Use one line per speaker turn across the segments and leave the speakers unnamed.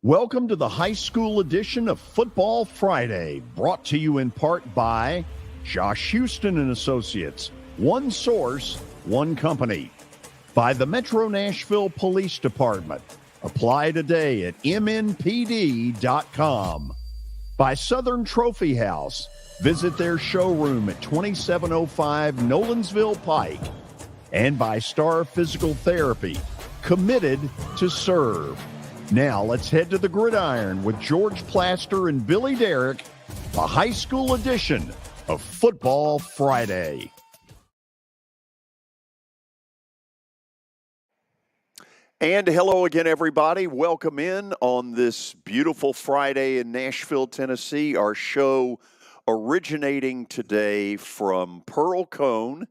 Welcome to the high school edition of Football Friday, brought to you in part by Josh Houston and Associates, one source, one company. By the Metro Nashville Police Department. Apply today at mnpd.com. By Southern Trophy House. Visit their showroom at 2705 Nolensville Pike. And by Star Physical Therapy, committed to serve. Now let's head to the gridiron with George Plaster and Billy Derrick, a high school edition of Football Friday. And hello again, everybody. Welcome in on this beautiful Friday in Nashville, Tennessee. Our show originating today from Pearl-Cohn.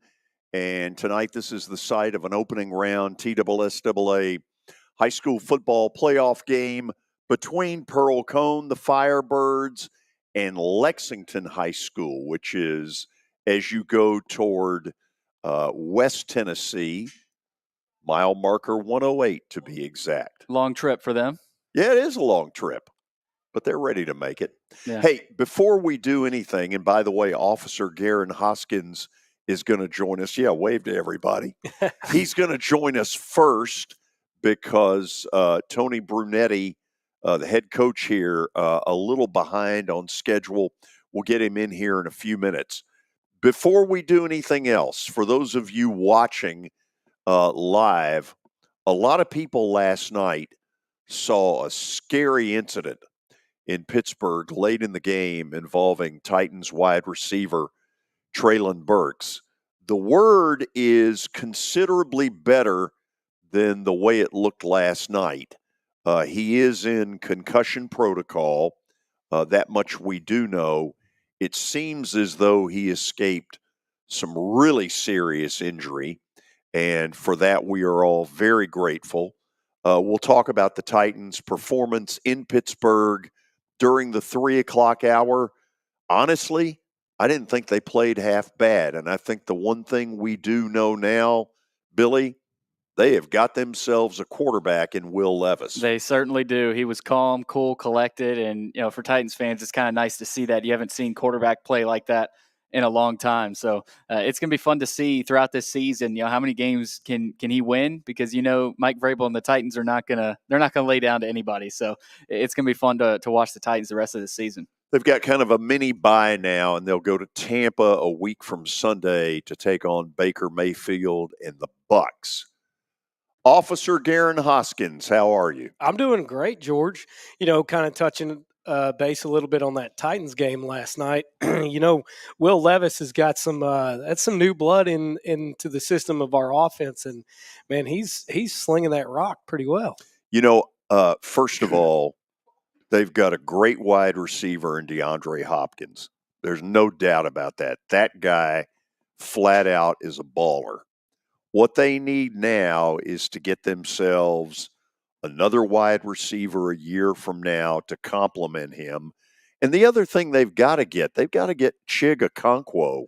And tonight this is the site of an opening round TSSAA high school football playoff game between Pearl-Cohn, the Firebirds, and Lexington High School, which is as you go toward West Tennessee, mile marker 108 to be exact.
Long trip for them.
Yeah, it is a long trip, but they're ready to make it.
Yeah.
Hey, before we do anything, and by the way, Officer Garen Hoskins is going to join us. Yeah, wave to everybody. He's going to join us first because Tony Brunetti, the head coach here, a little behind on schedule. We'll get him in here in a few minutes. Before we do anything else, for those of you watching live, a lot of people last night saw a scary incident in Pittsburgh late in the game involving Titans wide receiver Traylon Burks. The word is considerably better than the way it looked last night. He is in concussion protocol. That much we do know. It seems as though he escaped some really serious injury, and for that we are all very grateful. We'll talk about the Titans' performance in Pittsburgh during the 3 o'clock hour. Honestly, I didn't think they played half bad, and I think the one thing we do know now, Billy, they have got themselves a quarterback in Will Levis.
They certainly do. He was calm, cool, collected, and for Titans fans, it's kind of nice to see that. You haven't seen quarterback play like that in a long time, so it's going to be fun to see throughout this season. How many games can he win? Because Mike Vrabel and the Titans are not gonna lay down to anybody. So it's going to be fun to watch the Titans the rest of the season.
They've got kind of a mini bye now, and they'll go to Tampa a week from Sunday to take on Baker Mayfield and the Bucs. Officer Garen Hoskins, how are you?
I'm doing great, George. Kind of touching base a little bit on that Titans game last night. Will Levis has got some new blood into the system of our offense, and man, he's slinging that rock pretty well.
First of all, they've got a great wide receiver in DeAndre Hopkins. There's no doubt about that. That guy, flat out, is a baller. What they need now is to get themselves another wide receiver a year from now to complement him. And the other thing they've got to get Chig Okonkwo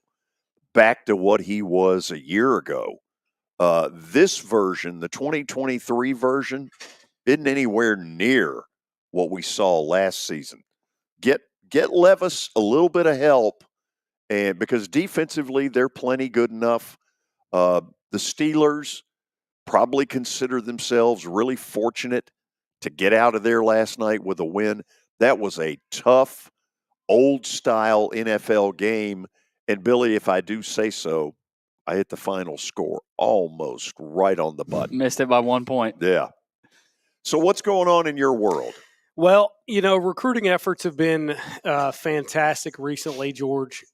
back to what he was a year ago. This version, the 2023 version, isn't anywhere near what we saw last season. Get Levis a little bit of help, and because defensively they're plenty good enough. The Steelers probably consider themselves really fortunate to get out of there last night with a win. That was a tough, old-style NFL game. And, Billy, if I do say so, I hit the final score almost right on the button.
Missed it by 1 point.
Yeah. So what's going on in your world?
Well, recruiting efforts have been fantastic recently, George.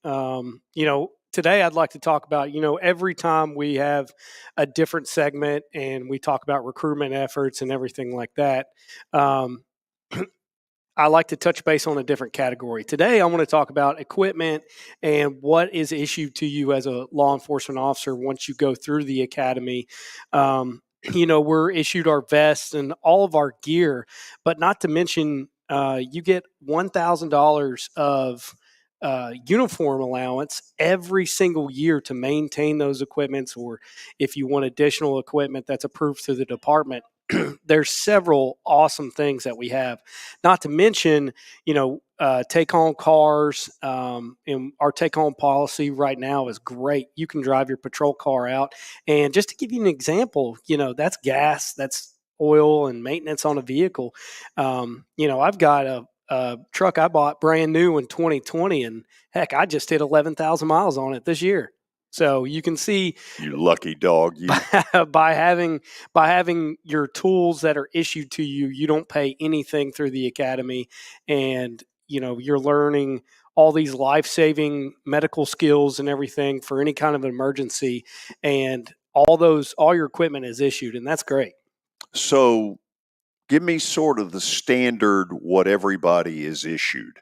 Today I'd like to talk about, every time we have a different segment and we talk about recruitment efforts and everything like that, I like to touch base on a different category. Today I want to talk about equipment and what is issued to you as a law enforcement officer once you go through the academy. We're issued our vests and all of our gear, but not to mention you get $1,000 of uniform allowance every single year to maintain those equipments, or if you want additional equipment that's approved through the department. there's several awesome things that we have, not to mention, take home cars. And our take home policy right now is great. You can drive your patrol car out. And just to give you an example, that's gas, that's oil and maintenance on a vehicle. I've got a truck I bought brand new in 2020, and heck, I just hit 11,000 miles on it this year. So you can see,
You lucky dog, you.
by having your tools that are issued to you, you don't pay anything through the academy, and you're learning all these life-saving medical skills and everything for any kind of emergency, and all your equipment is issued, and that's great.
So give me sort of the standard what everybody is issued.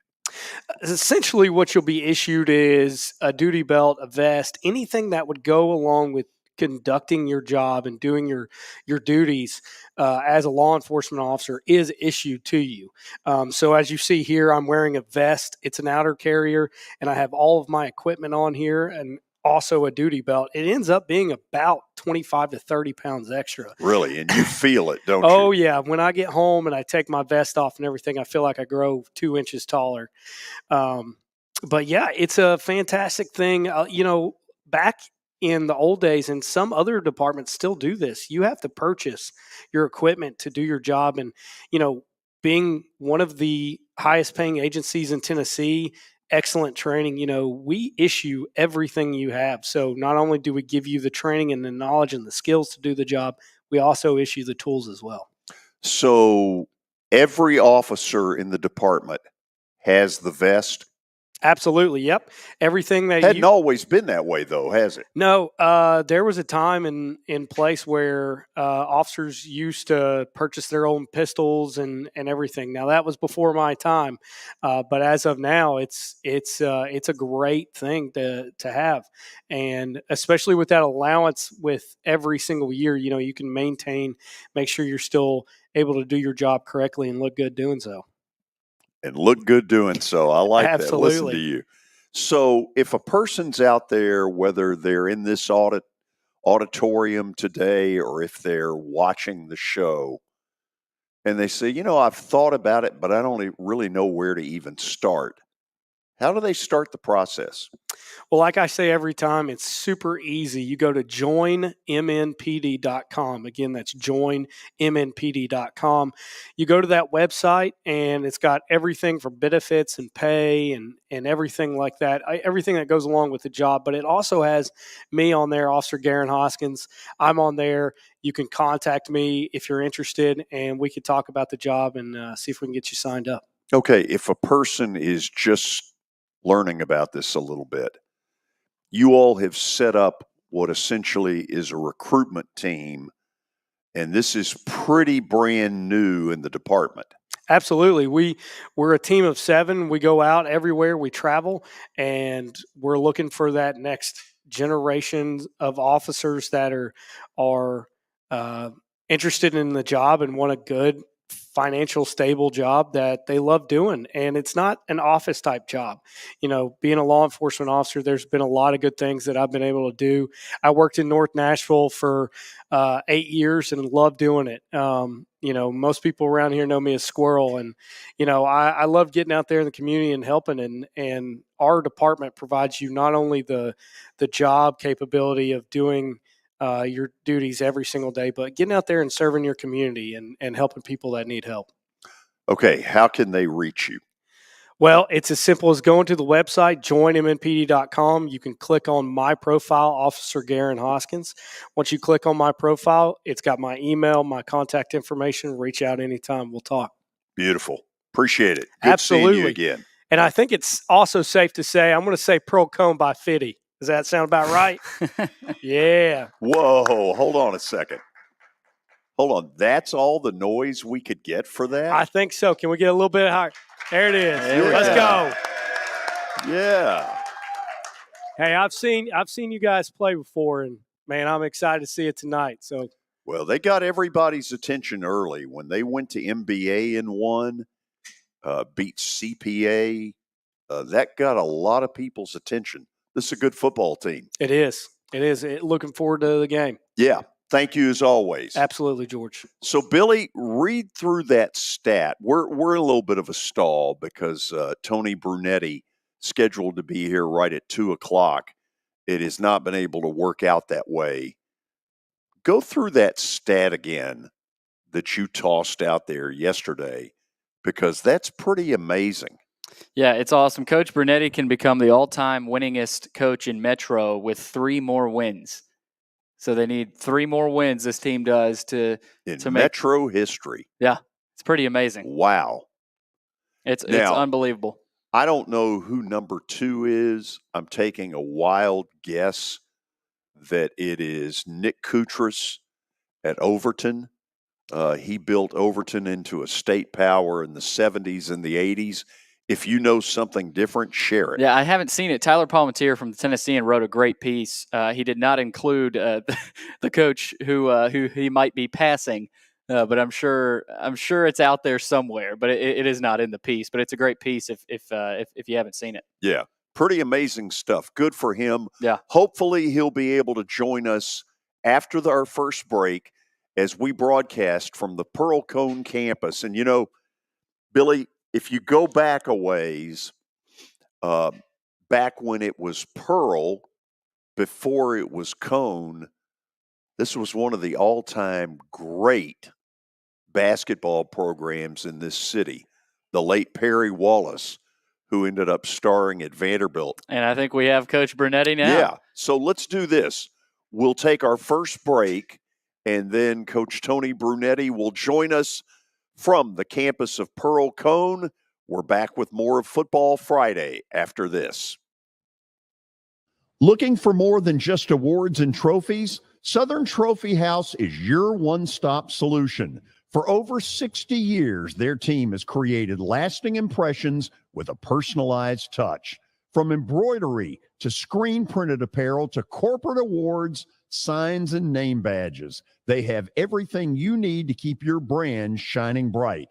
Essentially, what you'll be issued is a duty belt, a vest, anything that would go along with conducting your job and doing your duties as a law enforcement officer is issued to you. So as you see here, I'm wearing a vest. It's an outer carrier, and I have all of my equipment on here and also a duty belt. It ends up being about 25 to 30 pounds extra.
Really? And you feel it, don't you?
Oh, yeah. When I get home and I take my vest off and everything, I feel like I grow 2 inches taller. But yeah, it's a fantastic thing. Back in the old days, and some other departments still do this, you have to purchase your equipment to do your job. And, being one of the highest paying agencies in Tennessee, excellent training, we issue everything you have. So not only do we give you the training and the knowledge and the skills to do the job, we also issue the tools as well.
So every officer in the department has the vest.
Absolutely. Yep. Everything that
Hadn't always been that way, though, has it?
No, there was a time in place where officers used to purchase their own pistols and everything. Now that was before my time, but as of now, it's a great thing to have, and especially with that allowance with every single year, you can make sure you're still able to do your job correctly and look good doing so.
And look good doing so. I like that. Listen
Absolutely.
to you. So if a person's out there, whether they're in this auditorium today or if they're watching the show, and they say, I've thought about it, but I don't really know where to even start. How do they start the process?
Well, like I say every time, it's super easy. You go to joinmnpd.com. Again, that's joinmnpd.com. You go to that website, and it's got everything from benefits and pay and everything like that, everything that goes along with the job. But it also has me on there, Officer Garen Hoskins. I'm on there. You can contact me if you're interested, and we can talk about the job and see if we can get you signed up.
Okay, if a person is just learning about this a little bit, you all have set up what essentially is a recruitment team, and this is pretty brand new in the department.
Absolutely. We're a team of 7. We go out everywhere. We travel, and we're looking for that next generation of officers that are interested in the job and want a good financial stable job that they love doing. And it's not an office type job. Being a law enforcement officer, there's been a lot of good things that I've been able to do. I worked in North Nashville for 8 years and love doing it. Most people around here know me as Squirrel, and I love getting out there in the community and helping. And our department provides you not only the job capability of doing your duties every single day, but getting out there and serving your community and helping people that need help.
Okay, how can they reach you?
Well, it's as simple as going to the website, joinmnpd.com. You can click on my profile, Officer Garen Hoskins. Once you click on my profile, it's got my email, my contact information. Reach out anytime. We'll talk.
Beautiful. Appreciate it. Good
Absolutely.
seeing you again.
And I think it's also safe to say, I'm going to say Pearl-Cohn by Fitty. Does that sound about right? Yeah.
Whoa, hold on a second. Hold on. That's all the noise we could get for that?
I think so. Can we get a little bit higher? There it is. Let's go.
Yeah.
Hey, I've seen you guys play before, and man, I'm excited to see it tonight. So,
well, they got everybody's attention early when they went to MBA and won, beat CPA. That got a lot of people's attention. This is a good football team.
It is. Looking forward to the game.
Yeah. Thank you as always.
Absolutely, George.
So, Billy, read through that stat. We're in a little bit of a stall because Tony Brunetti, scheduled to be here right at 2:00, it has not been able to work out that way. Go through that stat again that you tossed out there yesterday, because that's pretty amazing.
Yeah, it's awesome. Coach Brunetti can become the all-time winningest coach in Metro with 3 more wins. So they need 3 more wins, this team does, to
In
make
Metro history.
Yeah, it's pretty amazing.
Wow.
It's
Now,
unbelievable.
I don't know who number 2 is. I'm taking a wild guess that it is Nick Koutras at Overton. He built Overton into a state power in the 70s and the 80s. If you know something different, share it.
Yeah, I haven't seen it. Tyler Palmatier from the Tennessean wrote a great piece. He did not include the coach who he might be passing, but I'm sure it's out there somewhere. But it is not in the piece. But it's a great piece if you haven't seen it.
Yeah, pretty amazing stuff. Good for him.
Yeah.
Hopefully he'll be able to join us after our first break as we broadcast from the Pearl-Cohn campus. And, you know, Billy, if you go back a ways, back when it was Pearl, before it was Cohn, this was one of the all-time great basketball programs in this city. The late Perry Wallace, who ended up starring at Vanderbilt.
And I think we have Coach Brunetti now.
Yeah. So let's do this. We'll take our first break, and then Coach Tony Brunetti will join us from the campus of Pearl-Cohn. We're back with more of Football Friday after this.
Looking for more than just awards and trophies? Southern Trophy House is your one-stop solution. For over 60 years, their team has created lasting impressions with a personalized touch. From embroidery to screen-printed apparel to corporate awards, signs, and name badges, they have everything you need to keep your brand shining bright.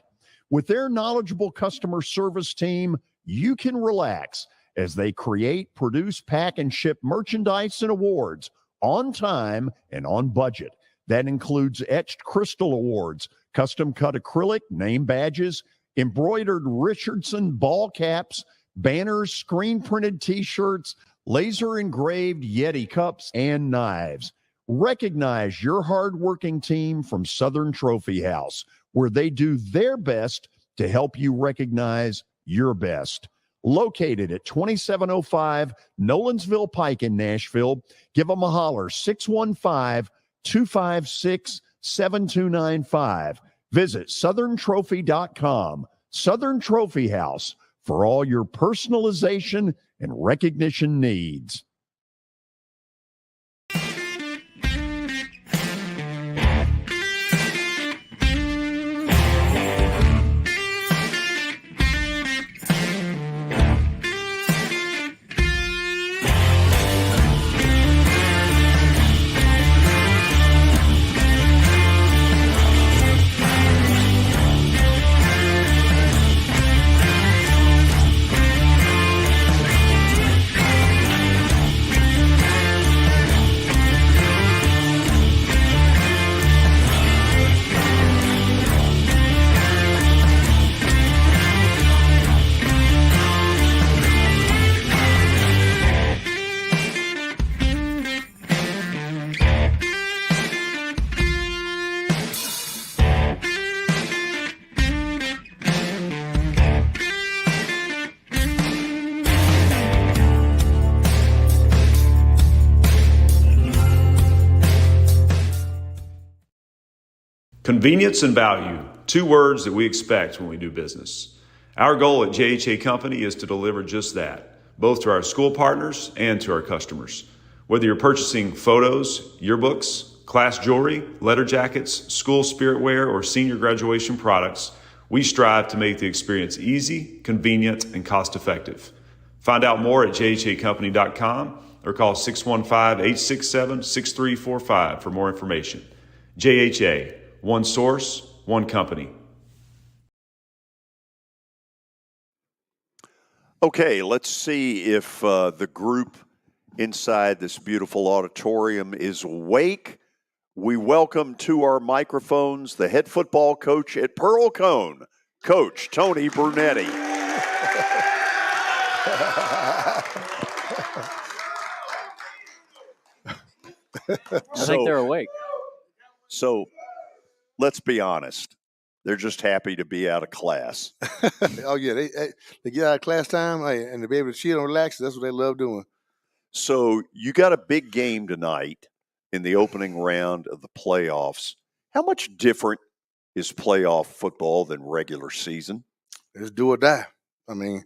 With their knowledgeable customer service team, you can relax as they create, produce, pack, and ship merchandise and awards on time and on budget. That includes etched crystal awards, custom-cut acrylic name badges, embroidered Richardson ball caps, banners, screen-printed T-shirts, laser-engraved Yeti cups, and knives. Recognize your hard-working team from Southern Trophy House, where they do their best to help you recognize your best. Located at 2705 Nolensville Pike in Nashville, give them a holler, 615-256-7295. Visit southerntrophy.com. Southern Trophy House, for all your personalization and recognition needs.
Convenience and value, 2 words that we expect when we do business. Our goal at JHA Company is to deliver just that, both to our school partners and to our customers. Whether you're purchasing photos, yearbooks, class jewelry, letter jackets, school spirit wear, or senior graduation products, we strive to make the experience easy, convenient, and cost-effective. Find out more at jhacompany.com or call 615-867-6345 for more information. JHA, one source, one company.
Okay, let's see if the group inside this beautiful auditorium is awake, we welcome to our microphones the head football coach at Pearl-Cohn, Coach Tony Brunetti.
I think they're awake.
So let's be honest. They're just happy to be out of class.
Oh, yeah. They get out of class time and to be able to chill and relax, that's what they love doing.
So you got a big game tonight in the opening round of the playoffs. How much different is playoff football than regular season?
It's do or die. I mean,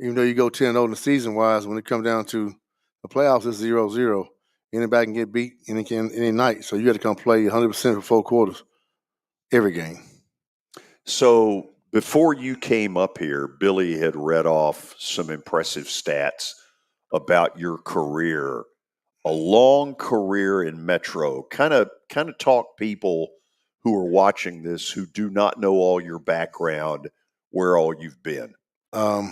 even though you go 10-0 in the season-wise, when it comes down to the playoffs, it's 0-0. Anybody can get beat any night. So you got to come play 100% for 4 quarters every game.
So before you came up here, Billy had read off some impressive stats about your career, a long career in Metro. Kind of talk people who are watching this who do not know all your background, where all you've been.
I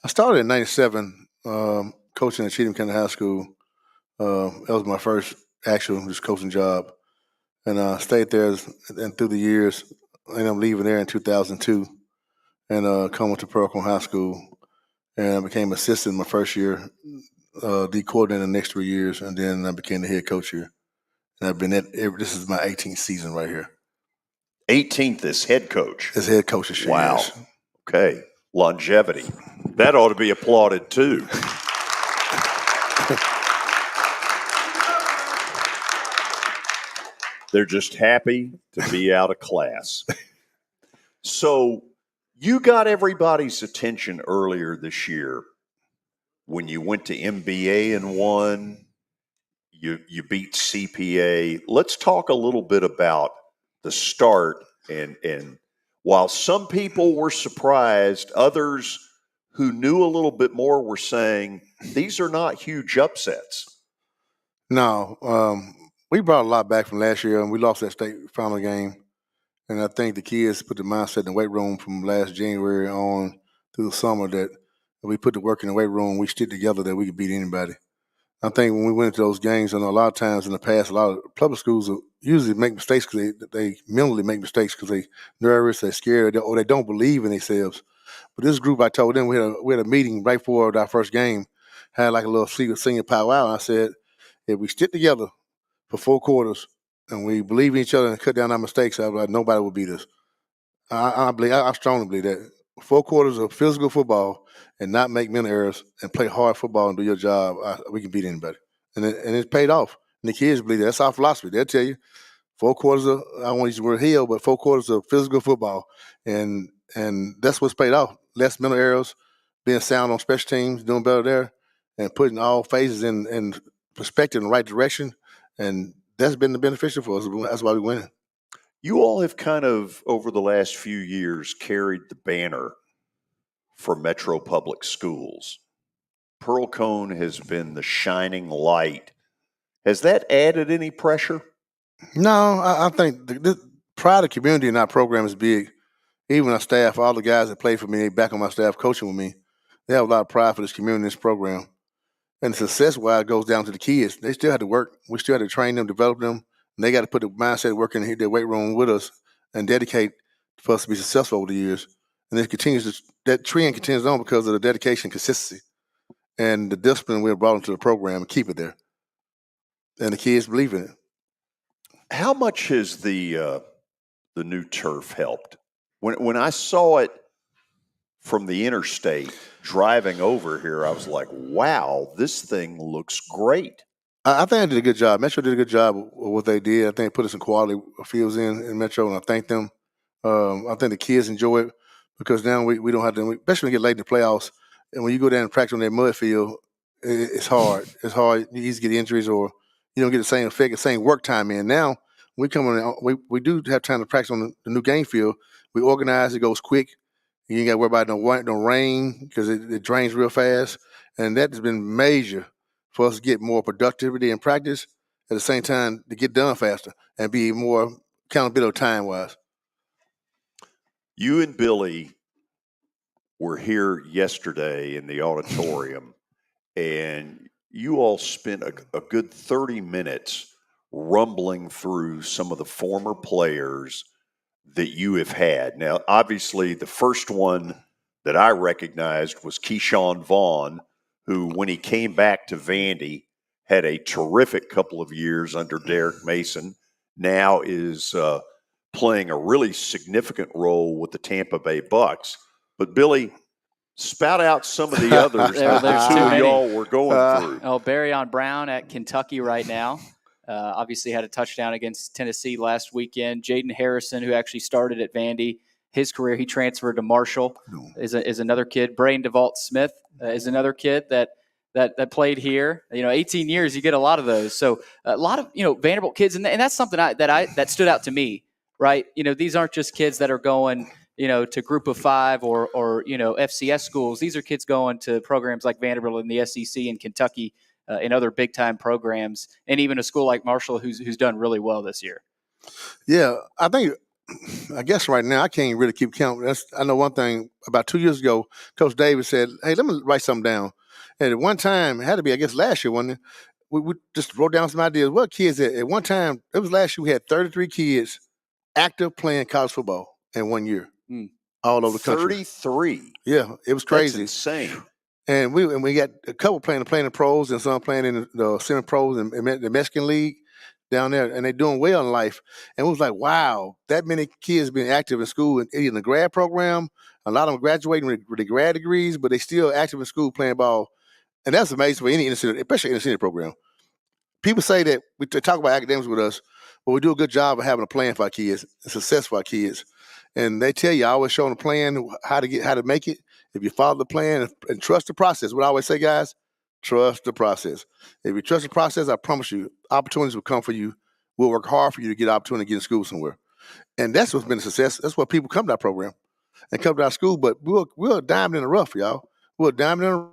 started in '97 coaching at Cheatham County High School. That was my first actual just coaching job. And I stayed there and through the years. And I'm leaving there in 2002 and coming to Pearl-Cohn High School. And I became assistant my first year, D coordinator the next 3 years, and then I became the head coach here. And I've been this is my 18th season right here.
18th as head coach.
As head coach this year.
Wow.
Yes.
Okay. Longevity. That ought to be applauded too. They're just happy to be out of class. So you got everybody's attention earlier this year when you went to MBA and won. You beat CPA. Let's talk a little bit about the start. And while some people were surprised, others who knew a little bit more were saying these are not huge upsets.
No, we brought a lot back from last year, and we lost that state final game. And I think the kids put the mindset in the weight room from last January on through the summer that we put the work in the weight room, we stick together, that we could beat anybody. I think when we went into those games, and a lot of times in the past, a lot of public schools usually make mistakes because they mentally make mistakes because they nervous, they're scared, or they don't believe in themselves. But this group, I told them, we had a meeting right before our first game, had like a little senior powwow, and I said, if we stick together for 4 quarters and we believe in each other and cut down our mistakes, I was like, nobody will beat us. I strongly believe that 4 quarters of physical football and not make mental errors and play hard football and do your job, we can beat anybody. And it's paid off. And the kids believe that. That's our philosophy. They'll tell you 4 quarters of, I don't want to use the word heal, but 4 quarters of physical football. And that's what's paid off. Less mental errors, being sound on special teams, doing better there, and putting all phases in perspective in the right direction. And that's been the beneficial for us. That's why we're winning.
You all have kind of, over the last few years, carried the banner for Metro Public Schools. Pearl-Cohn has been the shining light. Has that added any pressure?
No, I think the pride of community in our program is big. Even our staff, all the guys that play for me, they back on my staff coaching with me. They have a lot of pride for this community, this program. And success-wise goes down to the kids. They still have to work. We still have to train them, develop them. And they got to put the mindset work in their weight room with us and dedicate for us to be successful over the years. And that trend continues on because of the dedication, consistency, and the discipline we have brought into the program and keep it there. And the kids believe in it.
How much has the new turf helped? When I saw it from the interstate driving over here, I was like, wow, this thing looks great.
I think I did a good job. Metro did a good job of what they did. I think they put us some quality fields in Metro, and I thank them. I think the kids enjoy it because now we don't have to, especially when we get late in the playoffs, and when you go down and practice on that mud field, it's hard. It's hard. You easy to get injuries or you don't get the same effect, the same work time in. Now, we come in, we do have time to practice on the new game field. We organize, it goes quick. You ain't got to worry about no rain because it drains real fast. And that has been major for us to get more productivity in practice at the same time to get done faster and be more accountability time-wise.
You and Billy were here yesterday in the auditorium, and you all spent a good 30 minutes rumbling through some of the former players that you have had. Now, obviously, the first one that I recognized was Keyshawn Vaughn, who, when he came back to Vandy, had a terrific couple of years under Derek Mason. Now is playing a really significant role with the Tampa Bay Bucks. But Billy, spout out some of the others that the
There's
two
too
of
many.
y'all were going through.
Oh, Barryon Brown at Kentucky right now. Obviously had a touchdown against Tennessee last weekend. Jaden Harrison, who actually started at Vandy, his career, he transferred to Marshall, is another kid. Brain DeVault Smith is another kid that played here. 18 years, you get a lot of those. So a lot of Vanderbilt kids, and that's something that stood out to me. Right, these aren't just kids that are going to Group of Five or FCS schools. These are kids going to programs like Vanderbilt in the SEC and Kentucky and other big time programs, and even a school like Marshall who's done really well this year.
Yeah, I guess right now I can't really keep count. I know one thing. About 2 years ago, Coach Davis said, "Hey, let me write something down." And at one time, it had to be, I guess, last year, wasn't it? We just wrote down some ideas. What kids at one time? It was last year. We had 33 kids active playing college football in 1 year, all over the country.
33.
Yeah, it was crazy.
That's insane.
And we got a couple playing the pros and some playing in the semi-pros and the Mexican League down there, and they're doing well in life. And it was like, wow, that many kids being active in school, in the grad program. A lot of them graduating with their grad degrees, but they still active in school playing ball. And that's amazing for any inner city, especially in the city program. People say that they talk about academics with us, but we do a good job of having a plan for our kids, and success for our kids. And they tell you, I always show them a plan, how to make it. If you follow the plan and trust the process, what I always say, guys, trust the process. If you trust the process, I promise you, opportunities will come for you. We'll work hard for you to get an opportunity to get in school somewhere. And that's what's been a success. That's why people come to our program and come to our school. But we're a diamond in the rough, y'all. We're a diamond in the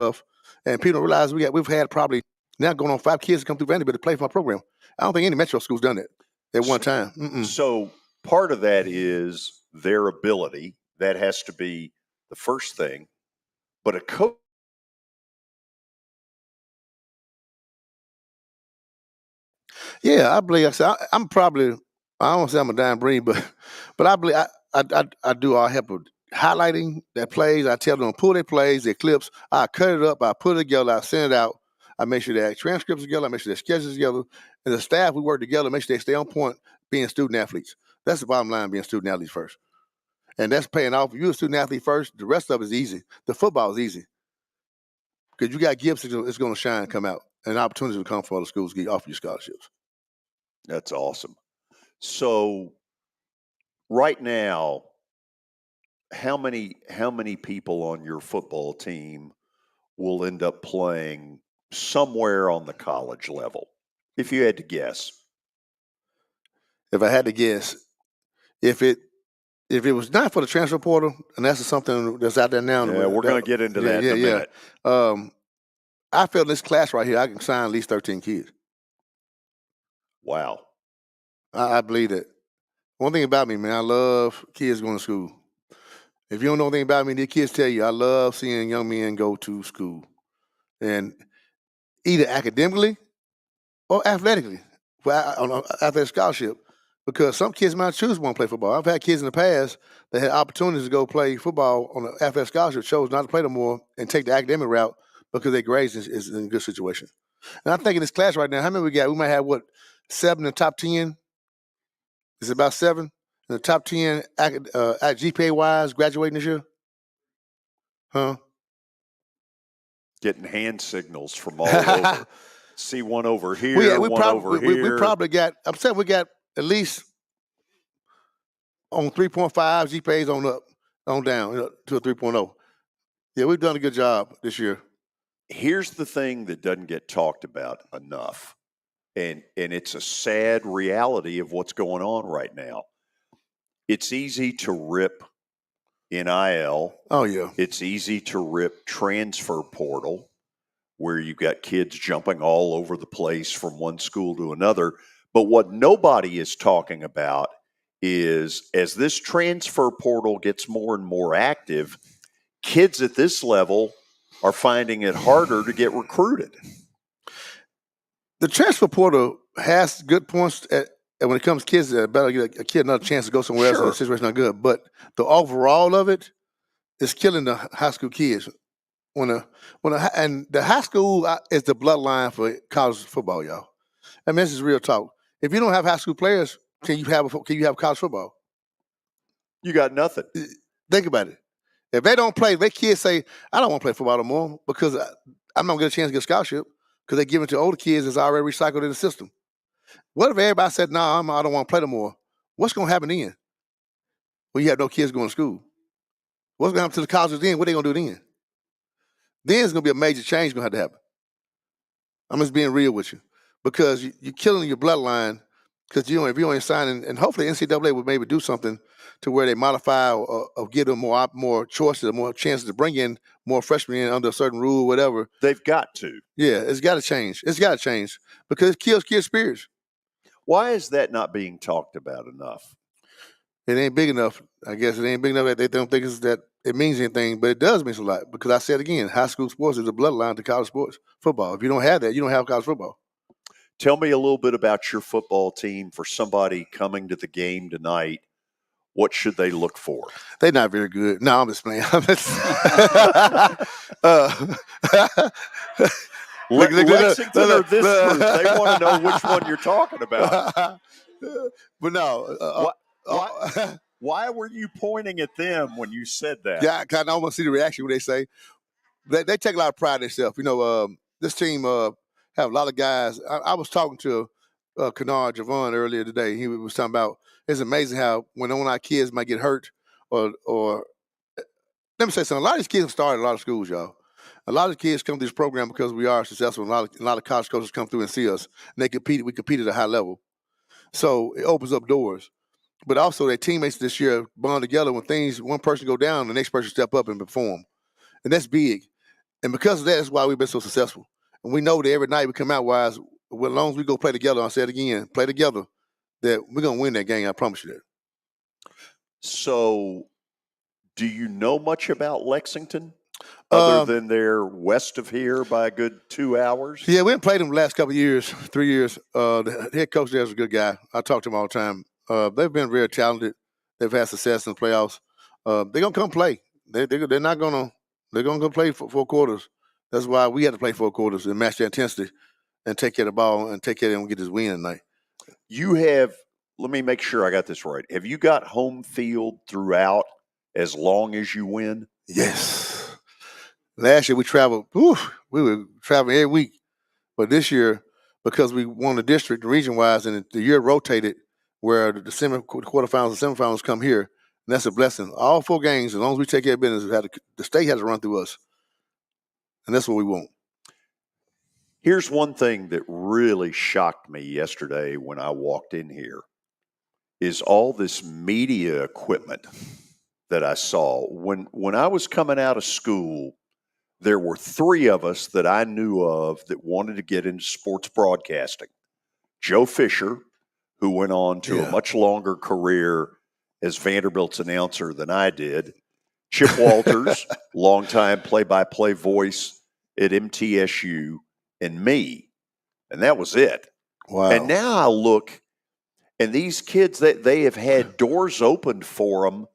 rough. And people don't realize we've had probably now going on 5 kids to come through Vanderbilt to play for my program. I don't think any metro school's done that at one time.
So part of that is their ability. That has to be the first thing. But a coach.
Yeah, I believe. I'm probably. I don't say I'm a dying breed, but I believe I do all help with highlighting their plays. I tell them to pull their plays, their clips. I cut it up. I put it together. I send it out. I make sure they have transcripts together. I make sure their schedules together. And the staff, we work together. Make sure they stay on point, being student athletes. That's the bottom line, being student athletes first. And that's paying off. If you're a student athlete first, the rest of it is easy. The football is easy. Because you got gifts, it's going to shine and come out. And opportunities will come for other schools to offer you scholarships.
That's awesome. So right now, how many people on your football team will end up playing somewhere on the college level, if you had to guess?
If I had to guess, if it was not for the transfer portal, and that's something that's out there now.
Yeah, we're going to get into that in a minute.
I feel in this class right here, I can sign at least 13 kids.
Wow.
I believe that. One thing about me, man, I love kids going to school. If you don't know anything about me, the kids tell you I love seeing young men go to school. And either academically or athletically, on an athletic scholarship. Because some kids might choose to want to play football. I've had kids in the past that had opportunities to go play football on an athletic scholarship, chose not to play no more and take the academic route because their grades is in a good situation. And I'm thinking this class right now, how many we got? We might have, 7 in the top 10? It's about 7 in the top 10 at GPA-wise graduating this year? Huh?
Getting hand signals from all over. See one over here,
we
here.
We probably got, I'm saying we got at least on 3.5 GPAs on down to a 3.0. Yeah, we've done a good job this year.
Here's the thing that doesn't get talked about enough, and it's a sad reality of what's going on right now. It's easy to rip NIL.
Oh, yeah.
It's easy to rip transfer portal, where you've got kids jumping all over the place from one school to another. But what nobody is talking about is, as this transfer portal gets more and more active, kids at this level are finding it harder to get recruited.
The transfer portal has good points and when it comes to kids that better get a kid another chance to go somewhere else and the situation's not good. But the overall of it is killing the high school kids. And the high school is the bloodline for college football, y'all. I mean, this is real talk. If you don't have high school players, can you have college football?
You got nothing.
Think about it. If they don't play, if their kids say, I don't want to play football no more because I'm not going to get a chance to get a scholarship because they give it to older kids that's already recycled in the system. What if everybody said, no, I don't want to play no more? What's going to happen then? When you have no kids going to school? What's going to happen to the colleges then? What are they going to do then? Then it's going to be a major change going to have to happen. I'm just being real with you because you're killing your bloodline because if you ain't signing, and hopefully NCAA would maybe do something to where they modify or give them more choices, more chances to bring in more freshmen in under a certain rule, whatever.
They've got to.
Yeah, it's got to change. It's got to change because it kills kids' spirits.
Why is that not being talked about enough?
It ain't big enough. I guess it ain't big enough that they don't think that it means anything, but it does mean a lot because I said again, high school sports is a bloodline to college sports football. If you don't have that, you don't have college football.
Tell me a little bit about your football team for somebody coming to the game tonight. What should they look for?
They're not very good. No, I'm just playing.
Lexington or this group? They want to know which one you're talking about.
But no.
Why were you pointing at them when you said that?
Yeah, I almost see the reaction when they say they take a lot of pride in themselves. This team have a lot of guys. I was talking to Kennard Javon earlier today. He was talking about it's amazing how when one of our kids might get hurt or let me say something. A lot of these kids have started a lot of schools, y'all. A lot of kids come to this program because we are successful. A lot of college coaches come through and see us, and we compete at a high level. So it opens up doors. But also their teammates this year bond together when one person go down, the next person step up and perform. And that's big. And because of that, that's why we've been so successful. And we know that every night we come out wise, as long as we go play together, I'll say it again, play together, that we're going to win that game. I promise you that.
So do you know much about Lexington? Other than they're west of here by a good 2 hours?
Yeah, we haven't played them the last couple of years, 3 years. The head coach there is a good guy. I talk to him all the time. They've been very talented. They've had success in the playoffs. They're gonna come play. They're gonna go play for 4 quarters. That's why we had to play 4 quarters and match their intensity and take care of the ball and take care of them and get this win tonight.
Let me make sure I got this right. Have you got home field throughout as long as you win?
Yes. Last year we traveled. We were traveling every week, but this year because we won the district region-wise and the year rotated, where the quarterfinals and semifinals come here, and that's a blessing. All 4 games, as long as we take care of business, the state has to run through us, and that's what we want.
Here's one thing that really shocked me yesterday when I walked in here is all this media equipment that I saw. When I was coming out of school, there were 3 of us that I knew of that wanted to get into sports broadcasting. Joe Fisher, who went on to a much longer career as Vanderbilt's announcer than I did. Chip Walters, longtime play-by-play voice at MTSU, and me. And that was it.
Wow.
And now I look, and these kids, they have had doors opened for them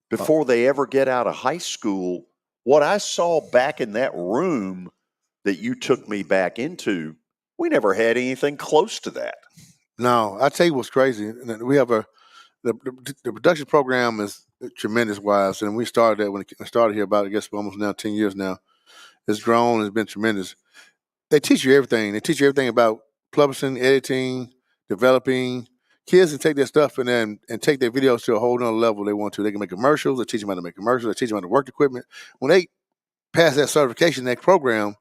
before they ever get out of high school. What I saw back in that room that you took me back into, we never had anything close to that.
No, I tell you what's crazy. We have the production program is tremendous wise, and we started that when it started here about, I guess, almost now 10 years now. It's grown. It's been tremendous. They teach you everything. They teach you everything about publishing, editing, developing. Kids can take their stuff and take their videos to a whole nother level they want to. They can make commercials. They teach them how to make commercials. They teach them how to work the equipment. When they pass that certification, that program,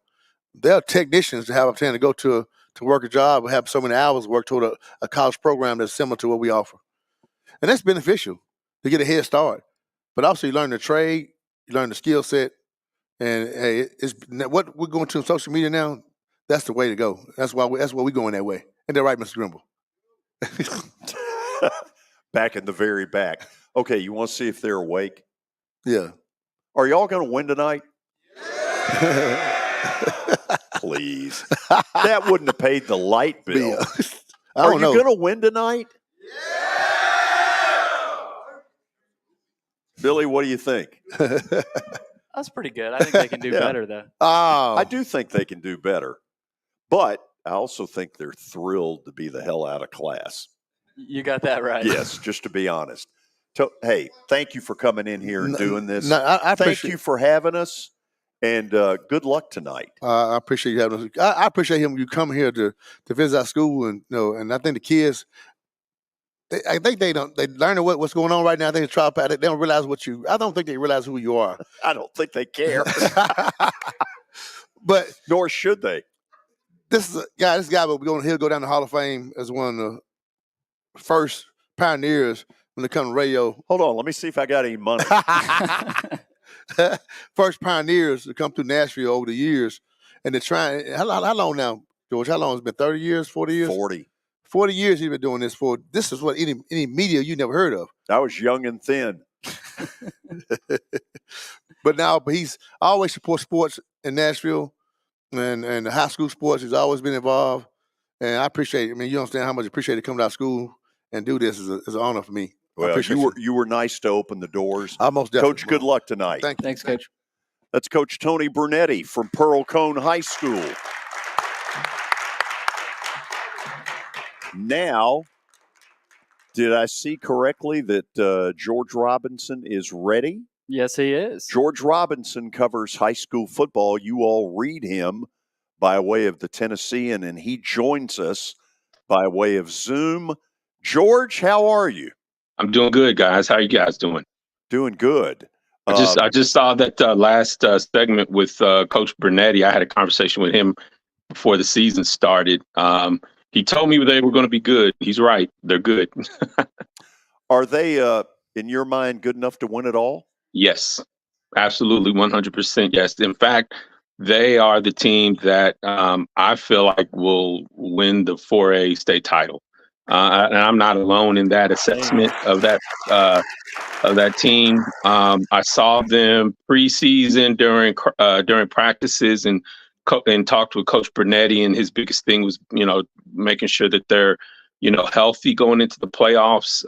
they're technicians to have a chance to go to work a job or have so many hours work toward a college program that's similar to what we offer. And that's beneficial to get a head start. But also you learn the trade, you learn the skill set, and hey, it's what we're going to in social media now, that's the way to go. That's why we're going that way. And they're right, Mr. Grimble.
Back in the very back. Okay, you want to see if they're awake?
Yeah.
Are y'all going to win tonight? please. That wouldn't have paid the light bill.
Are
you going to win tonight? Billy, what do you think?
That's pretty good. I think they can do better, though.
Oh,
I do think they can do better. But I also think they're thrilled to be the hell out of class.
You got that right.
Yes, just to be honest. Hey, thank you for coming in here and doing this.
No, I
thank you for having us, and good luck tonight.
I appreciate you having us. I appreciate you coming here to visit our school, and and I think the kids. I think they learn what's going on right now. I think they don't realize I don't think they realize who you are.
I don't think they care.
But
nor should they.
This guy will he'll go down the Hall of Fame as one of the first pioneers when it comes to radio.
Hold on, let me see if I got any money.
First pioneers to come through Nashville over the years, and they're trying. How long now, George? How long has it been? 30 years? 40 years? 40 years he's been doing this for. This is what any media you never heard of.
I was young and thin.
But he's always support sports in Nashville and the high school sports. He's always been involved. And I appreciate it. I mean, you understand how much I appreciate it coming to our school and do this is an honor for me.
Well, you were nice to open the doors.
I most definitely.
Coach, good luck tonight.
Thank you.
Thanks, Coach.
That's Coach Tony Brunetti from Pearl-Cohn High School. Now, did I see correctly that George Robinson is ready?
Yes, he is.
George Robinson covers high school football. You all read him by way of the Tennessean, and he joins us by way of Zoom. George, how are you?
I'm doing good, guys. How are you guys doing?
Doing good.
I just saw that last segment with Coach Brunetti. I had a conversation with him before the season started. He told me they were going to be good. He's right. They're good.
Are they, in your mind, good enough to win it all?
Yes, absolutely. 100%. Yes. In fact, they are the team that I feel like will win the 4A state title. And I'm not alone in that assessment of that team. I saw them preseason during practices and talked with Coach Brunetti, and his biggest thing was, making sure that they're, healthy going into the playoffs.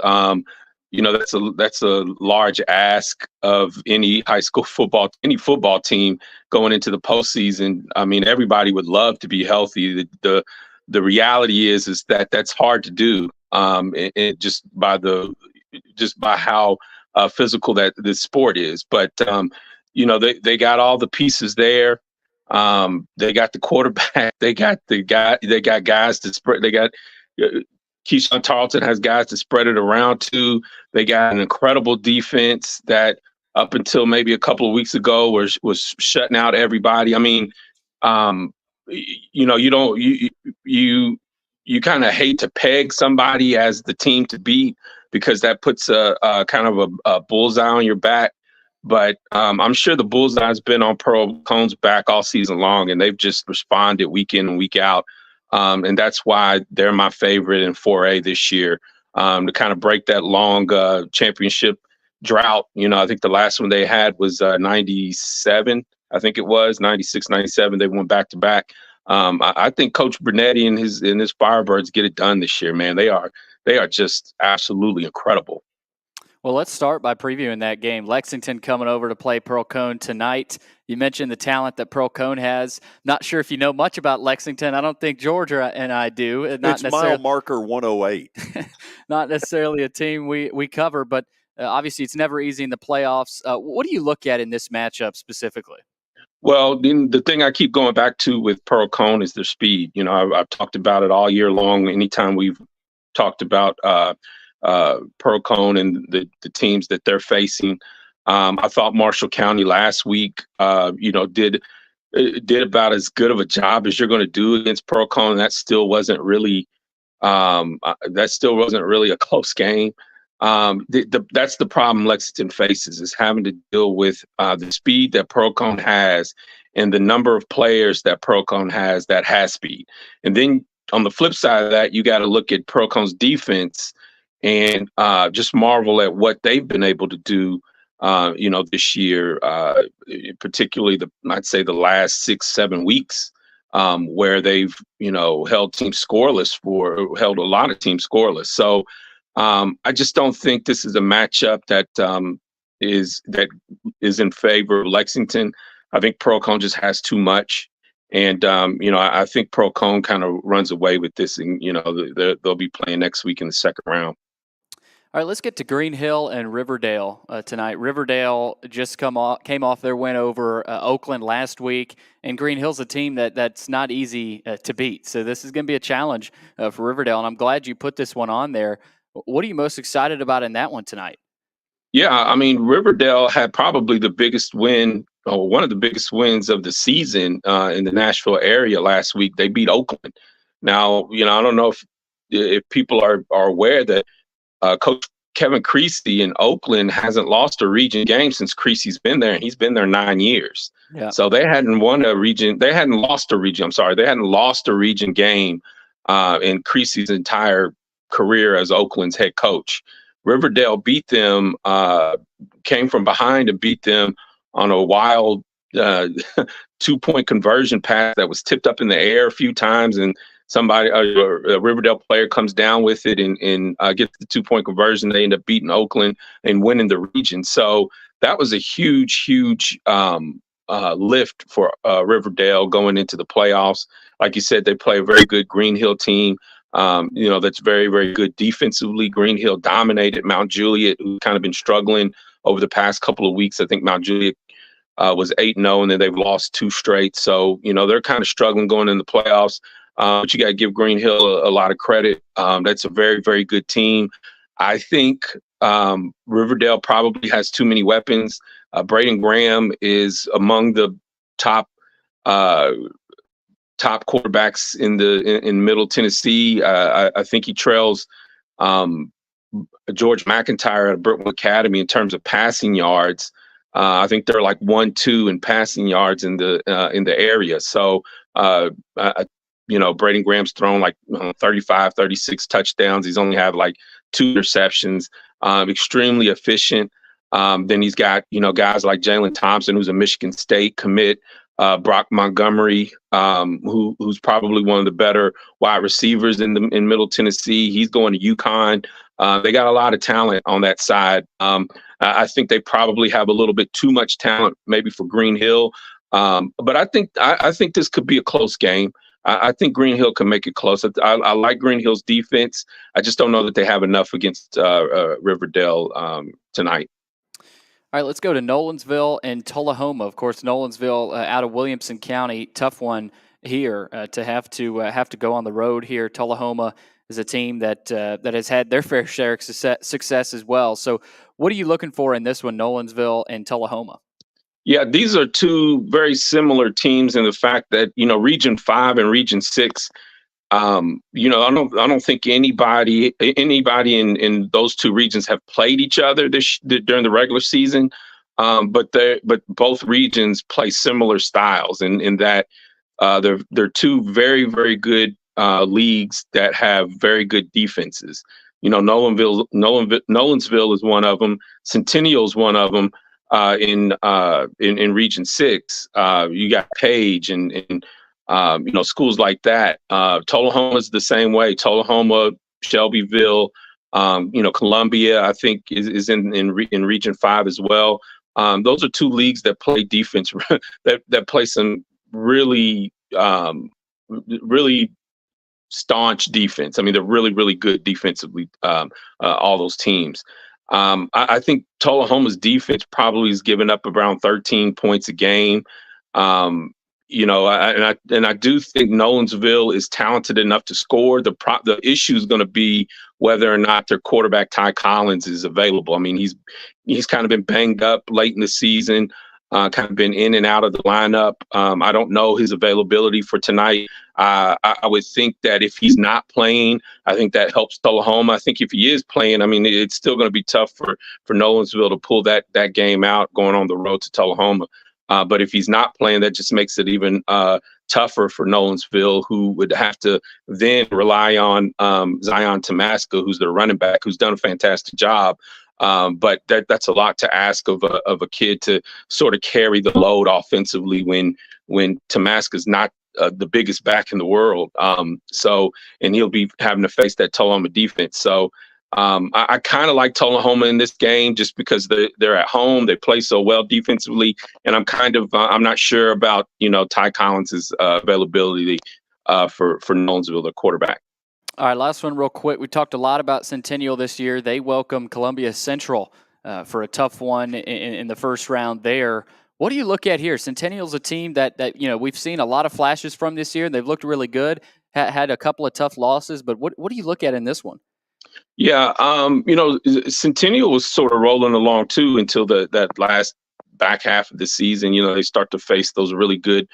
That's a large ask of any high school any football team going into the postseason. I mean, everybody would love to be healthy. The reality is that that's hard to do. Just by how physical that this sport is. But they got all the pieces there. They got the quarterback. They got guys to spread. They got Keyshawn Tarleton has guys to spread it around to. They got an incredible defense that up until maybe a couple of weeks ago was shutting out everybody. I mean, you kind of hate to peg somebody as the team to beat because that puts a kind of a bullseye on your back. But I'm sure the bullseye's been on Pearl-Cohn's back all season long, and they've just responded week in and week out. And that's why they're my favorite in 4A this year, to kind of break that long championship drought. I think the last one they had was 97. I think it was 96, 97. They went back to back. I think Coach Brunetti and his Firebirds get it done this year, man. They are just absolutely incredible.
Well, let's start by previewing that game. Lexington coming over to play Pearl-Cohn tonight. You mentioned the talent that Pearl-Cohn has. Not sure if you know much about Lexington. I don't think Georgia and I do.
It's mile marker 108.
Not necessarily a team we cover, but obviously it's never easy in the playoffs. What do you look at in this matchup specifically?
Well, the thing I keep going back to with Pearl-Cohn is their speed. I've talked about it all year long. Anytime we've talked about Pearl-Cohn and the teams that they're facing, I thought Marshall County last week, did about as good of a job as you're going to do against Pearl-Cohn. That still wasn't really a close game. That's the problem Lexington faces, is having to deal with the speed that Pearl-Cohn has and the number of players that Pearl-Cohn has that has speed. And then on the flip side of that, you got to look at Pearl-Cohn's defense and just marvel at what they've been able to do, this year, particularly I'd say the last 6-7 weeks. where they've, held held a lot of teams scoreless. So I just don't think this is a matchup that is in favor of Lexington. I think Pearl-Cohn just has too much. And, I think Pearl-Cohn kind of runs away with this, and, they'll be playing next week in the second round.
All right, let's get to Green Hill and Riverdale tonight. Riverdale just came off their win over Oakland last week, and Green Hill's a team that's not easy to beat. So this is going to be a challenge for Riverdale, and I'm glad you put this one on there. What are you most excited about in that one tonight?
Yeah, I mean, Riverdale had probably the biggest win, or one of the biggest wins of the season in the Nashville area last week. They beat Oakland. Now, I don't know if people are aware that Coach Kevin Creasy in Oakland hasn't lost a region game since Creasy's been there, and he's been there 9 years.
Yeah.
So they hadn't lost a region game in Creasy's entire career as Oakland's head coach. Riverdale beat them, came from behind and beat them on a wild 2-point conversion pass that was tipped up in the air a few times, and a Riverdale player comes down with it and gets the 2-point conversion. They end up beating Oakland and winning the region. So that was a huge lift for Riverdale going into the playoffs. Like you said, they play a very good Green Hill team. That's very, very good defensively. Green Hill dominated Mount Juliet, who's kind of been struggling over the past couple of weeks. I think Mount Juliet was 8-0, and then they've lost 2 straight. So, they're kind of struggling going in the playoffs. But you got to give Green Hill a lot of credit. That's a very, very good team. I think Riverdale probably has too many weapons. Braden Graham is among the top quarterbacks in Middle Tennessee. I think he trails George McIntyre at Brentwood Academy in terms of passing yards. I think they're like 1-2 in passing yards in the area. So Braden Graham's thrown like 35, 36 touchdowns. He's only had like 2 interceptions. Extremely efficient. Then he's got guys like Jalen Thompson, who's a Michigan State commit. Brock Montgomery, who's probably one of the better wide receivers in Middle Tennessee. He's going to UConn. They got a lot of talent on that side. I think they probably have a little bit too much talent, maybe for Green Hill. But I think this could be a close game. I think Green Hill can make it close. I like Green Hill's defense. I just don't know that they have enough against Riverdale tonight.
All right, let's go to Nolensville and Tullahoma. Of course, Nolensville out of Williamson County, tough one here to have to go on the road here. Tullahoma is a team that has had their fair share of success as well. So, what are you looking for in this one, Nolensville and Tullahoma?
Yeah, these are 2 very similar teams in the fact that Region 5 and Region 6. I don't think anybody in those 2 regions have played each other during the regular season, but both regions play similar styles in that they're 2 very, very good leagues that have very good defenses. Nolensville is one of them. Centennial is one of them. In Region 6, you got Page and schools like that. Tullahoma is the same way. Tullahoma, Shelbyville, Columbia, I think is in Region 5 as well. Those are 2 leagues that play defense that play some really staunch defense. I mean, they're really, really good defensively. All those teams. I think Tullahoma's defense probably is giving up around 13 points a game. I do think Nolensville is talented enough to score. The issue is going to be whether or not their quarterback Ty Collins is available. I mean, he's kind of been banged up late in the season, kind of been in and out of the lineup. I don't know his availability for tonight. I would think that if he's not playing, I think that helps Tullahoma. I think if he is playing, I mean, it's still going to be tough for Nolensville to pull that game out going on the road to Tullahoma. But if he's not playing, that just makes it even tougher for Nolensville, who would have to then rely on Zion Tamaska, who's their running back, who's done a fantastic job. But that's a lot to ask of a kid to sort of carry the load offensively when Tamaska's not the biggest back in the world. And he'll be having to face that Tullahoma defense. So I kind of like Tullahoma in this game just because they're at home. They play so well defensively, and I'm not sure about Ty Collins's availability for Nolensville, the quarterback.
All right, last one real quick. We talked a lot about Centennial this year. They welcome Columbia Central for a tough one in the first round there. What do you look at here? Centennial's a team that we've seen a lot of flashes from this year. They've looked really good, had a couple of tough losses, but what do you look at in this one?
Yeah, Centennial was sort of rolling along too until that last back half of the season. They start to face those really good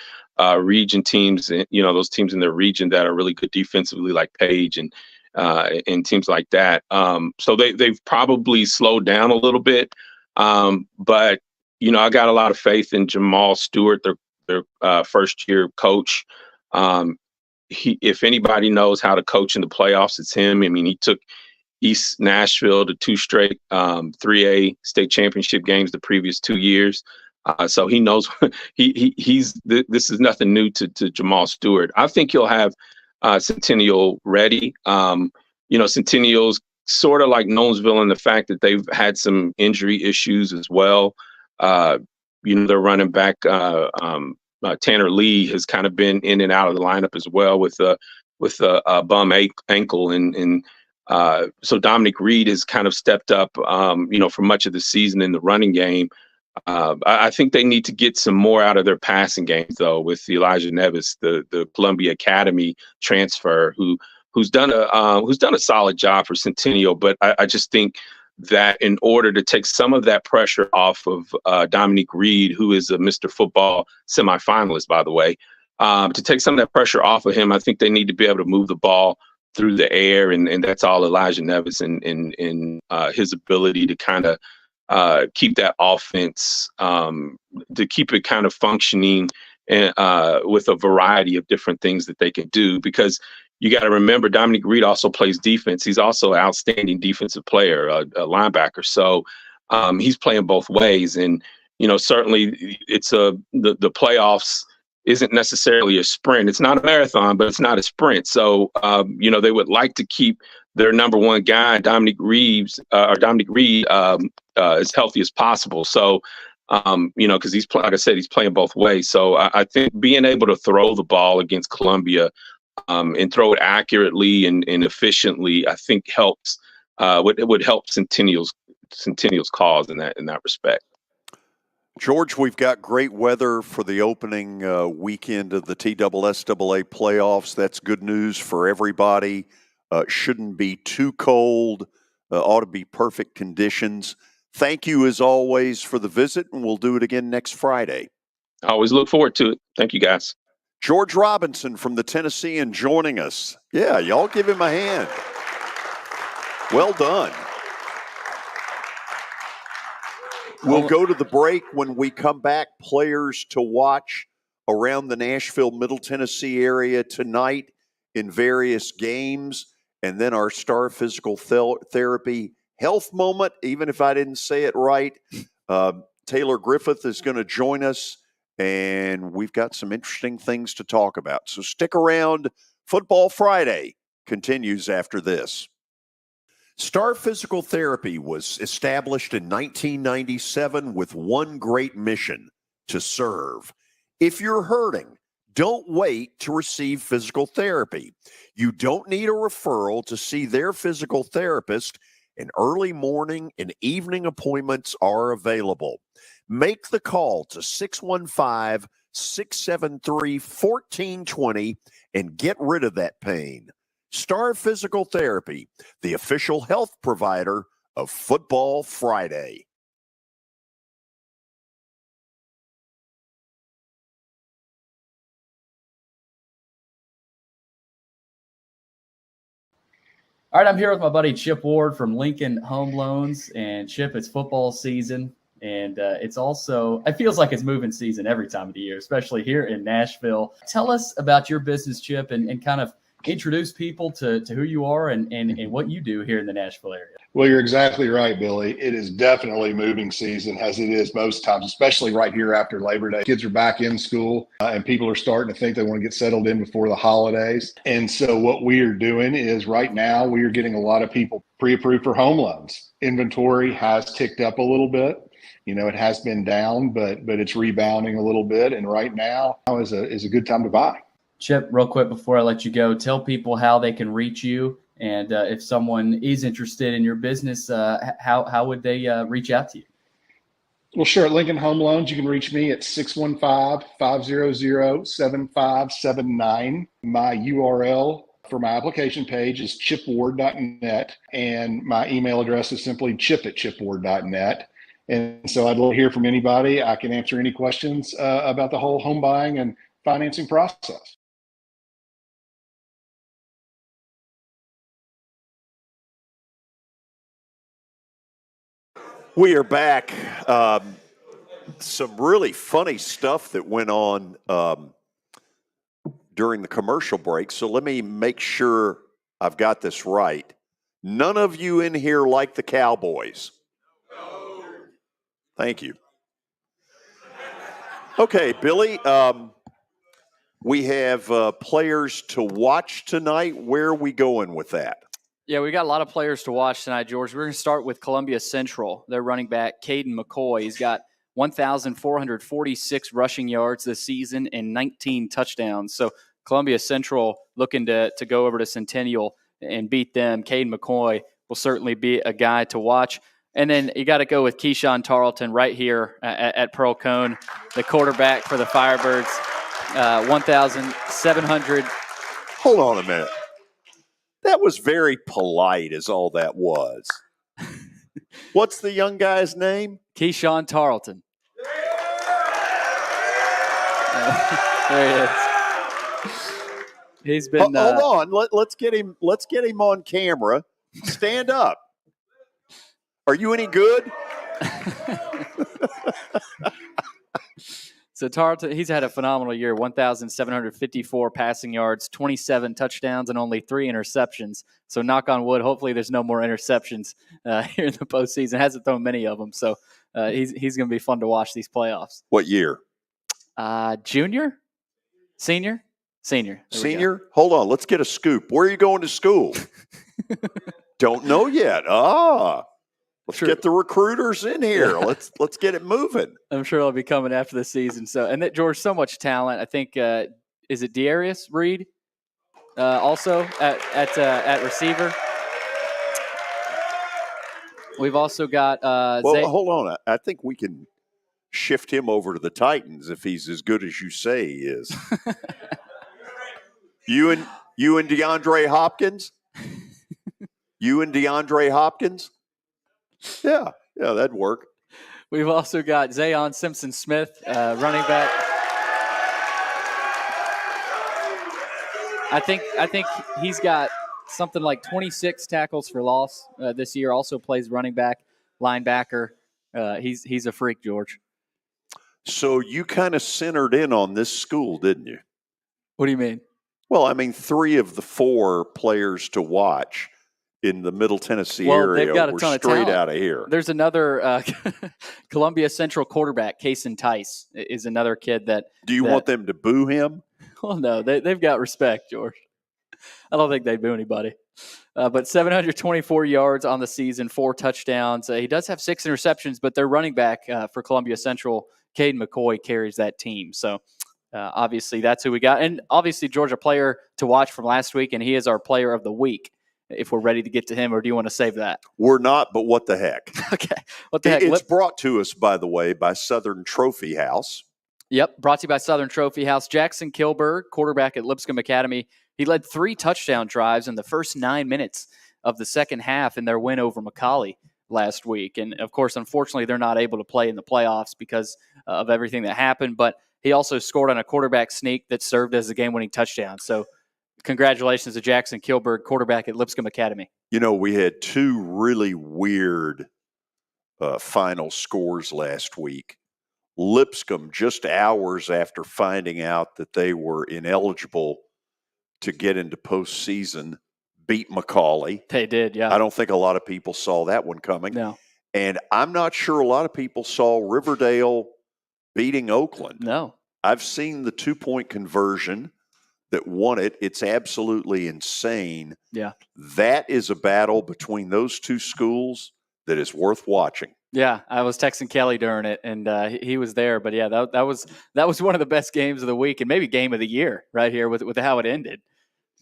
region teams, those teams in their region that are really good defensively, like Page and teams like that. So they've probably slowed down a little bit, but I got a lot of faith in Jamal Stewart, their first year coach. If anybody knows how to coach in the playoffs, it's him. I mean, he took East Nashville to 2 straight 3A state championship games the previous 2 years. So he knows this is nothing new to Jamal Stewart. I think he'll have Centennial ready. Centennial's sort of like Nolensville in the fact that they've had some injury issues as well. Their running back Tanner Lee has kind of been in and out of the lineup as well with a bum ankle, and so Dominic Reed has kind of stepped up, for much of the season in the running game. I think they need to get some more out of their passing games, though, with Elijah Nevis, the Columbia Academy transfer, who's done a solid job for Centennial. But I just think that in order to take some of that pressure off of Dominic Reed, who is a Mr. Football semifinalist, by the way, to take some of that pressure off of him, I think they need to be able to move the ball through the air, and that's all Elijah Nevis and his ability to kind of keep that offense, to keep it kind of functioning and with a variety of different things that they can do. Because you got to remember, Dominic Reed also plays defense. He's also an outstanding defensive player, a linebacker. So he's playing both ways. And, certainly it's the playoffs isn't necessarily a sprint. It's not a marathon, but it's not a sprint. So, they would like to keep their number one guy, Dominic Reed, as healthy as possible. So, because like I said, he's playing both ways. So I think being able to throw the ball against Columbia and throw it accurately and efficiently, I think helps. It would help Centennial's cause in that respect.
George, we've got great weather for the opening weekend of the TSSAA playoffs. That's good news for everybody. Shouldn't be too cold. Ought to be perfect conditions. Thank you, as always, for the visit, and we'll do it again next Friday.
I always look forward to it. Thank you, guys.
George Robinson from the Tennessean joining us. Yeah, y'all give him a hand. Well done. We'll go to the break. When we come back, players to watch around the Nashville, Middle Tennessee area tonight in various games, and then our Star Physical Therapy health moment, even if I didn't say it right. Taylor Griffith is going to join us, and we've got some interesting things to talk about. So stick around. Football Friday continues after this. Star Physical Therapy was established in 1997 with one great mission: to serve. If you're hurting, don't wait to receive physical therapy. You don't need a referral to see their physical therapist, and early morning and evening appointments are available. Make the call to 615-673-1420 and get rid of that pain. Star Physical Therapy, the official health provider of Football Friday.
All right, I'm here with my buddy Chip Ward from Lincoln Home Loans. And Chip, it's football season, and it feels like it's moving season every time of the year, especially here in Nashville. Tell us about your business, Chip, and kind of introduce people to who you are and what you do here in the Nashville area.
Well, you're exactly right, Billy. It is definitely moving season, as it is most times, especially right here after Labor Day. Kids are back in school, and people are starting to think they want to get settled in before the holidays. And so what we are doing is right now we are getting a lot of people pre-approved for home loans. Inventory has ticked up a little bit. It has been down, but it's rebounding a little bit. And right now is a good time to buy.
Chip, real quick before I let you go, tell people how they can reach you. And if someone is interested in your business, how would they reach out to you?
Well, sure. At Lincoln Home Loans, you can reach me at 615-500-7579. My URL for my application page is chipward.net, and my email address is simply chip@chipward.net. And so I'd love to hear from anybody. I can answer any questions about the whole home buying and financing process.
We are back. Some really funny stuff that went on during the commercial break. So let me make sure I've got this right. None of you in here like the Cowboys. No. Thank you. Okay, Billy, we have players to watch tonight. Where are we going with that?
Yeah, we got a lot of players to watch tonight, George. We're going to start with Columbia Central. Their running back, Caden McCoy. He's got 1,446 rushing yards this season and 19 touchdowns. So Columbia Central looking to go over to Centennial and beat them. Caden McCoy will certainly be a guy to watch. And then you got to go with Keyshawn Tarleton right here at Pearl-Cohn, the quarterback for the Firebirds. 1,700.
Hold on a minute. That was very polite, is all that was. What's the young guy's name?
Keyshawn Tarleton. There he is. He's been.
Hold on. Let's get him. Let's get him on camera. Stand up. Are you any good?
So Tarleton, he's had a phenomenal year. 1,754 passing yards, 27 touchdowns, and only 3 interceptions. So knock on wood. Hopefully, there's no more interceptions here in the postseason. Hasn't thrown many of them, so he's going to be fun to watch these playoffs.
What year?
Junior, senior.
Senior? Hold on. Let's get a scoop. Where are you going to school? Don't know yet. Let's get the recruiters in here.
Yeah.
Let's get it moving.
I'm sure they'll be coming after the season. So, and that George, so much talent. I think is it Darius Reed also at receiver. We've also got.
Hold on. I think we can shift him over to the Titans if he's as good as you say he is. You and DeAndre Hopkins. You and DeAndre Hopkins. Yeah, that'd work.
We've also got Zayon Simpson-Smith, running back. I think he's got something like 26 tackles for loss this year. Also plays running back, linebacker. He's a freak, George.
So you kind of centered in on this school, didn't you?
What do you mean?
Well, I mean, 3 of the 4 players to watch in the Middle Tennessee area
they've got a
were
ton of
straight
talent.
out of here.
There's another Columbia Central quarterback, Kason Tice, is another kid that.
Do you want them to boo him?
Well, no, they've got respect, George. I don't think they boo anybody. But 724 yards on the season, 4 touchdowns. He does have 6 interceptions, but their running back for Columbia Central, Caden McCoy, carries that team. So obviously that's who we got. And obviously, George, a player to watch from last week, and he is our player of the week. If we're ready to get to him, or do you want to save that?
We're not, but what the heck?
Okay. What the heck?
It's brought to us, by the way, by Southern Trophy House.
Yep, brought to you by Southern Trophy House. Jackson Kilberg, quarterback at Lipscomb Academy. He led 3 touchdown drives in the first 9 minutes of the second half in their win over McCallie last week. And, of course, unfortunately, they're not able to play in the playoffs because of everything that happened. But he also scored on a quarterback sneak that served as a game-winning touchdown. So, congratulations to Jackson Kilberg, quarterback at Lipscomb Academy.
You know, we had 2 really weird final scores last week. Lipscomb, just hours after finding out that they were ineligible to get into postseason, beat McCallie.
They did, yeah.
I don't think a lot of people saw that one coming.
No.
And I'm not sure a lot of people saw Riverdale beating Oakland.
No.
I've seen the 2-point conversion that won it. It's absolutely insane.
Yeah.
That is a battle between those two schools that is worth watching.
Yeah, I was texting Kelly during it, and he was there. But yeah, that was one of the best games of the week, and maybe game of the year right here with how it ended.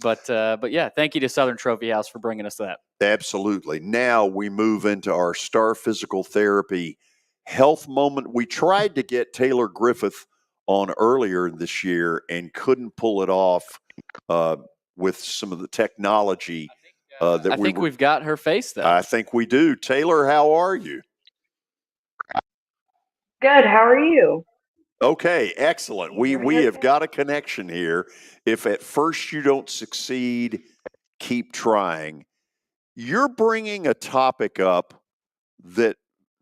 But yeah, thank you to Southern Trophy House for bringing us that.
Absolutely. Now we move into our Star Physical Therapy health moment. We tried to get Taylor Griffith on earlier this year and couldn't pull it off with some of the technology.
I think we've got her face, though.
I think we do. Taylor, how are you?
Good. How are you?
Okay, excellent. We have got a connection here. If at first you don't succeed, keep trying. You're bringing a topic up that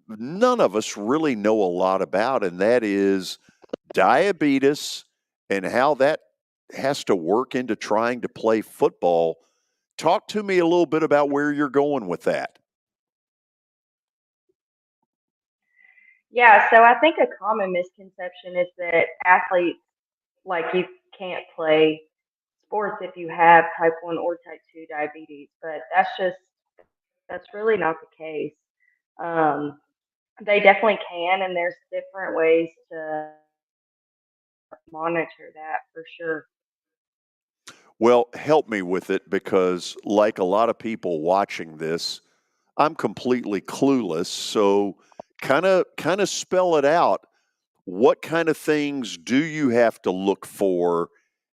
none of us really know a lot about, and that is diabetes and how that has to work into trying to play football. Talk to me a little bit about where you're going with that.
Yeah, so I think a common misconception is that athletes, like, you can't play sports if you have type 1 or type 2 diabetes, but that's really not the case. Um, they definitely can, and there's different ways to monitor that for sure.
Well, help me with it, because like a lot of people watching this, I'm completely clueless. So kind of spell it out. What kind of things do you have to look for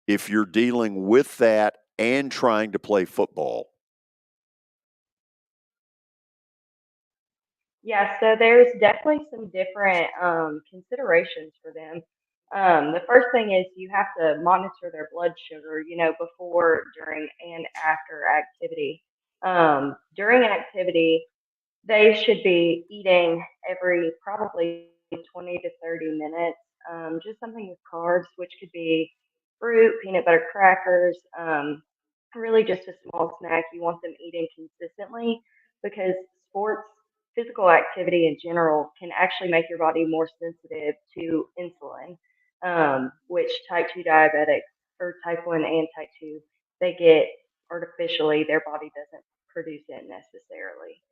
if you're dealing with that and trying to play football?
Yeah, so there's definitely some different considerations for them. The first thing is you have to monitor their blood sugar, before, during, and after activity. During activity, they should be eating every probably 20 to 30 minutes, just something with carbs, which could be fruit, peanut butter crackers, really just a small snack. You want them eating consistently because sports, physical activity in general, can actually make your body more sensitive to insulin, which type 2 diabetics, or type 1 and type 2, they get artificially. Their body doesn't produce it necessarily.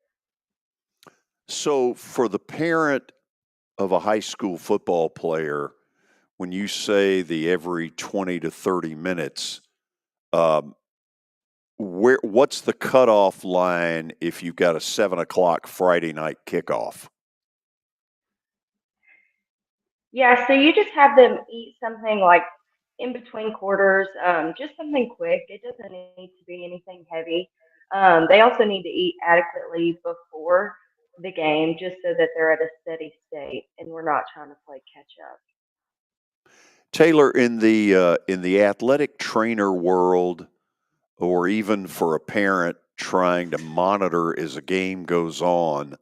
So for the parent of a high school football player, when you say the every 20 to 30 minutes, um, what's the cutoff line if you've got a 7 o'clock Friday night kickoff?
Yeah, so you just have them eat something like in between quarters, just something quick. It doesn't need to be anything heavy. They also need to eat adequately before the game, just so that they're at a steady state and we're not trying to play catch up.
Taylor, in the athletic trainer world, or even for a parent trying to monitor as a game goes on,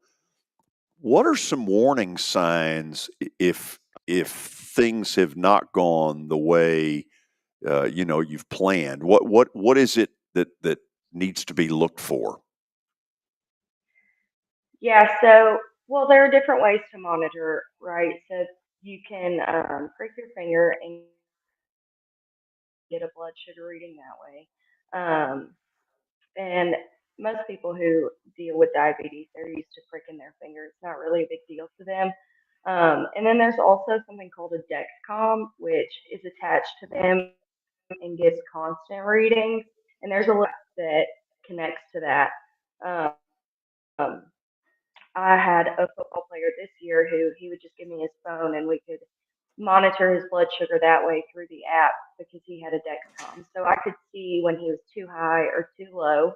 what are some warning signs if things have not gone the way you've planned? What is it that needs to be looked for?
Yeah, so, well, there are different ways to monitor, right? So you can prick your finger and get a blood sugar reading that way. Um, And most people who deal with diabetes, they're used to pricking their finger. It's not really a big deal to them. And then there's also something called a Dexcom, which is attached to them and gives constant readings. And there's a lot that connects to that. Um, I had a football player this year who he would just give me his phone and we could monitor his blood sugar that way through the app because he had a Dexcom. So I could see when he was too high or too low.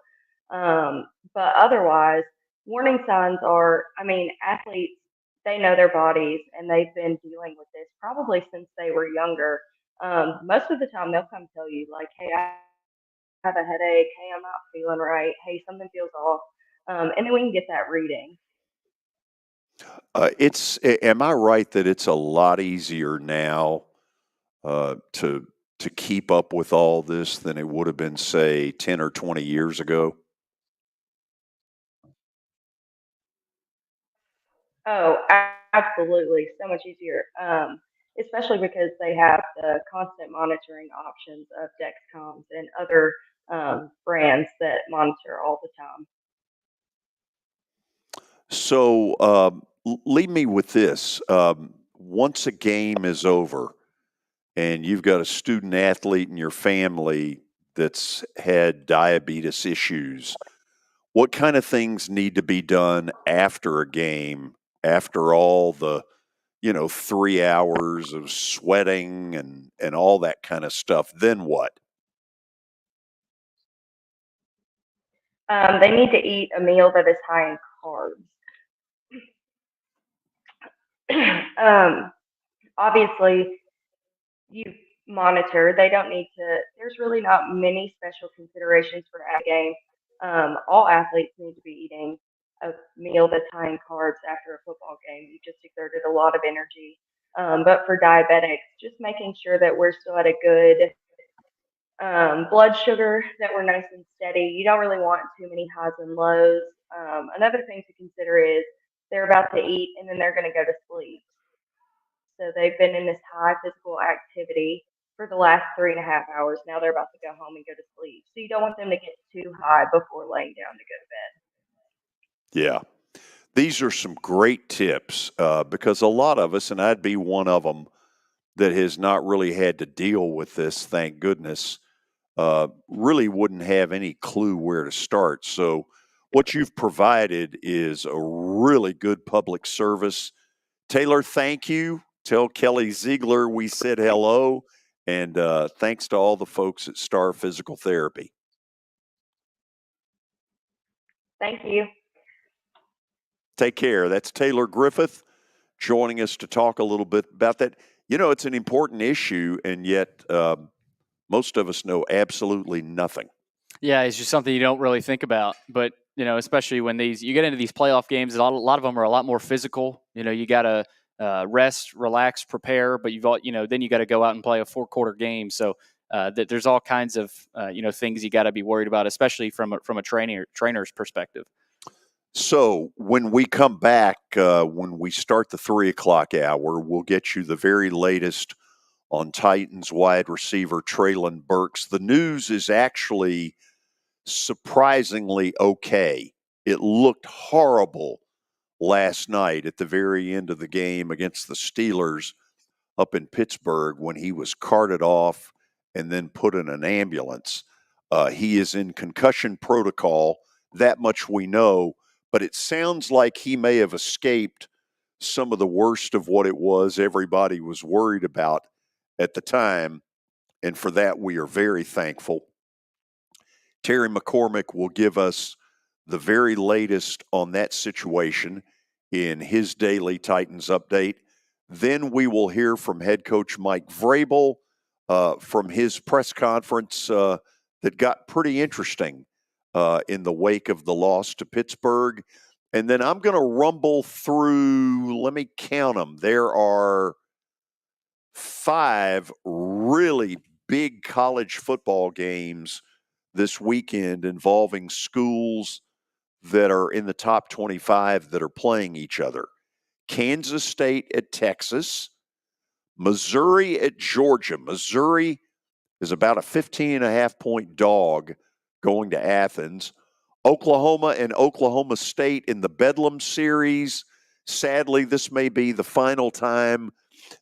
But otherwise, warning signs are, I mean, athletes, they know their bodies and they've been dealing with this probably since they were younger. Most of the time, they'll come tell you, like, hey, I have a headache. Hey, I'm not feeling right. Hey, something feels off. And then we can get that reading.
Am I right that it's a lot easier now to to keep up with all this than it would have been, say, 10 or 20 years ago?
Oh, absolutely. So much easier. Especially because they have the constant monitoring options of Dexcoms and other brands that monitor all the time.
So leave me with this. Once a game is over and you've got a student athlete in your family that's had diabetes issues, what kind of things need to be done after a game, after all the 3 hours of sweating and all that kind of stuff? Then what?
They need to eat a meal that is high in carbs. Obviously, you monitor. They don't need to. There's really not many special considerations for a game. All athletes need to be eating a meal that's high in carbs after a football game. You just exerted a lot of energy. But for diabetics, just making sure that we're still at a good blood sugar, that we're nice and steady. You don't really want too many highs and lows. Another thing to consider is they're about to eat and then they're going to go to sleep. So they've been in this high physical activity for the last 3.5 hours. Now they're about to go home and go to sleep. So you don't want them to get too high before laying down to go to bed.
Yeah. These are some great tips because a lot of us, and I'd be one of them, that has not really had to deal with this, thank goodness, really wouldn't have any clue where to start. So what you've provided is a really good public service. Taylor, thank you. Tell Kelly Ziegler we said hello. And thanks to all the folks at Star Physical Therapy.
Thank you.
Take care. That's Taylor Griffith joining us to talk a little bit about that. It's an important issue, and yet most of us know absolutely nothing.
Yeah, it's just something you don't really think about. But, especially when you get into these playoff games, a lot of them are a lot more physical. You got to rest, relax, prepare, but then you got to go out and play a 4-quarter game. So there's all kinds of, things you got to be worried about, especially from a trainer's perspective.
So when we come back, when we start the 3:00 hour, we'll get you the very latest on Titans wide receiver Treylon Burks. The news is actually surprisingly okay. It looked horrible last night at the very end of the game against the Steelers up in Pittsburgh when he was carted off and then put in an ambulance. He is in concussion protocol. That much we know, but it sounds like he may have escaped some of the worst of what it was everybody was worried about at the time, and for that we are very thankful. Terry McCormick will give us the very latest on that situation in his daily Titans update. Then we will hear from head coach Mike Vrabel from his press conference that got pretty interesting in the wake of the loss to Pittsburgh. And then I'm going to rumble through, let me count them. There are 5 really big college football games this weekend involving schools that are in the top 25 that are playing each other. Kansas State at Texas, Missouri at Georgia. Missouri is about a 15.5-point dog going to Athens. Oklahoma and Oklahoma State in the Bedlam series. Sadly, this may be the final time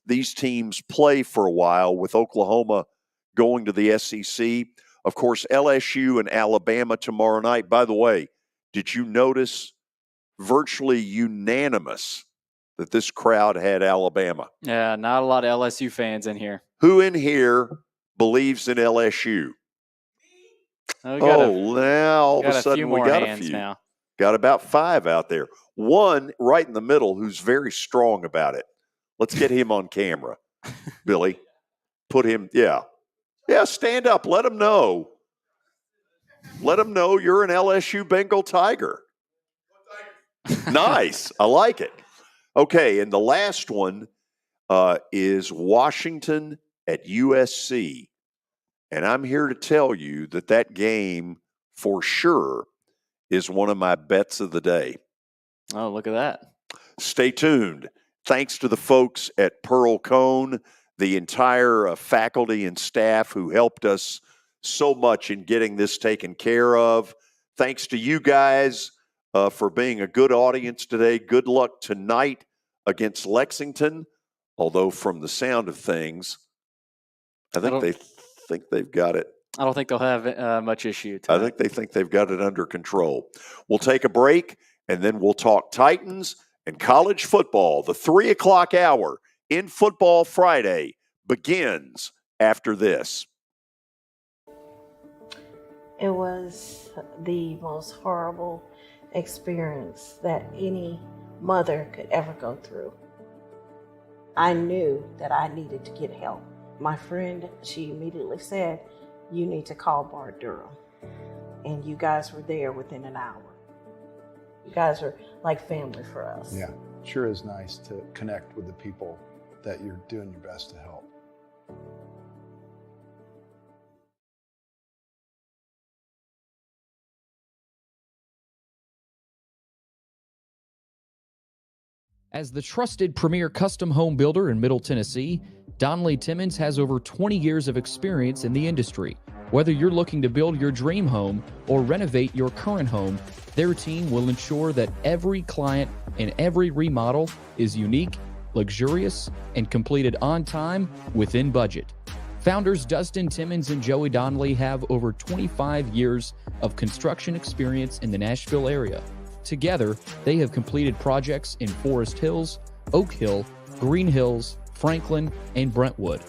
these teams play for a while, with Oklahoma going to the SEC. Of course, LSU and Alabama tomorrow night. By the way, did you notice virtually unanimous that this crowd had Alabama?
Yeah, not a lot of LSU fans in here.
Who in here believes in LSU? Now all of a sudden we got a few.
Now.
Got about 5 out there. One right in the middle who's very strong about it. Let's get him on camera. Billy, put him, yeah, stand up. Let him know. Let him know you're an LSU Bengal Tiger. Nice. I like it. Okay, and the last one is Washington at USC. And I'm here to tell you that that game, for sure, is one of my bets of the day.
Oh, look at that.
Stay tuned. Thanks to the folks at Pearl-Cohn, the entire faculty and staff who helped us so much in getting this taken care of. Thanks to you guys for being a good audience today. Good luck tonight against Lexington, although from the sound of things, I think they've got it.
I don't think they'll have much issue
I
tonight.
think they think they've got it under control. We'll take a break, and then we'll talk Titans and college football. The 3 o'clock hour in Football Friday begins after this.
It was the most horrible experience that any mother could ever go through. I knew that I needed to get help. My friend, she immediately said, "You need to call Bart Durham." And you guys were there within an hour. You guys are like family for us.
Yeah, sure is nice to connect with the people that you're doing your best to help.
As the trusted premier custom home builder in Middle Tennessee, Donnelly Timmons has over 20 years of experience in the industry. Whether you're looking to build your dream home or renovate your current home, their team will ensure that every client and every remodel is unique, luxurious, and completed on time within budget. Founders Dustin Timmons and Joey Donnelly have over 25 years of construction experience in the Nashville area. Together, they have completed projects in Forest Hills, Oak Hill, Green Hills, Franklin, and Brentwood.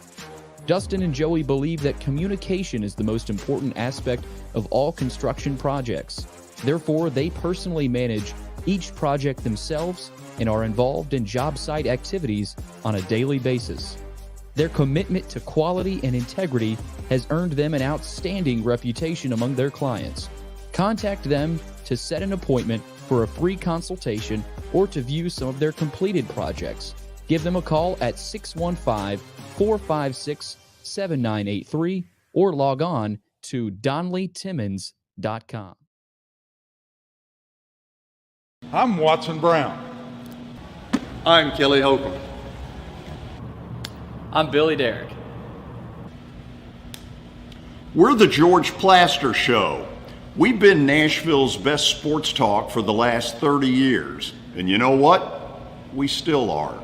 Dustin and Joey believe that communication is the most important aspect of all construction projects. Therefore, they personally manage each project themselves and are involved in job site activities on a daily basis. Their commitment to quality and integrity has earned them an outstanding reputation among their clients. Contact them to set an appointment for a free consultation or to view some of their completed projects. Give them a call at 615-456-7983 or log on to DonnellyTimmons.com.
I'm Watson Brown.
I'm Kelly Holcomb.
I'm Billy Derrick.
We're the George Plaster Show. We've been Nashville's best sports talk for the last 30 years. And you know what? We still are.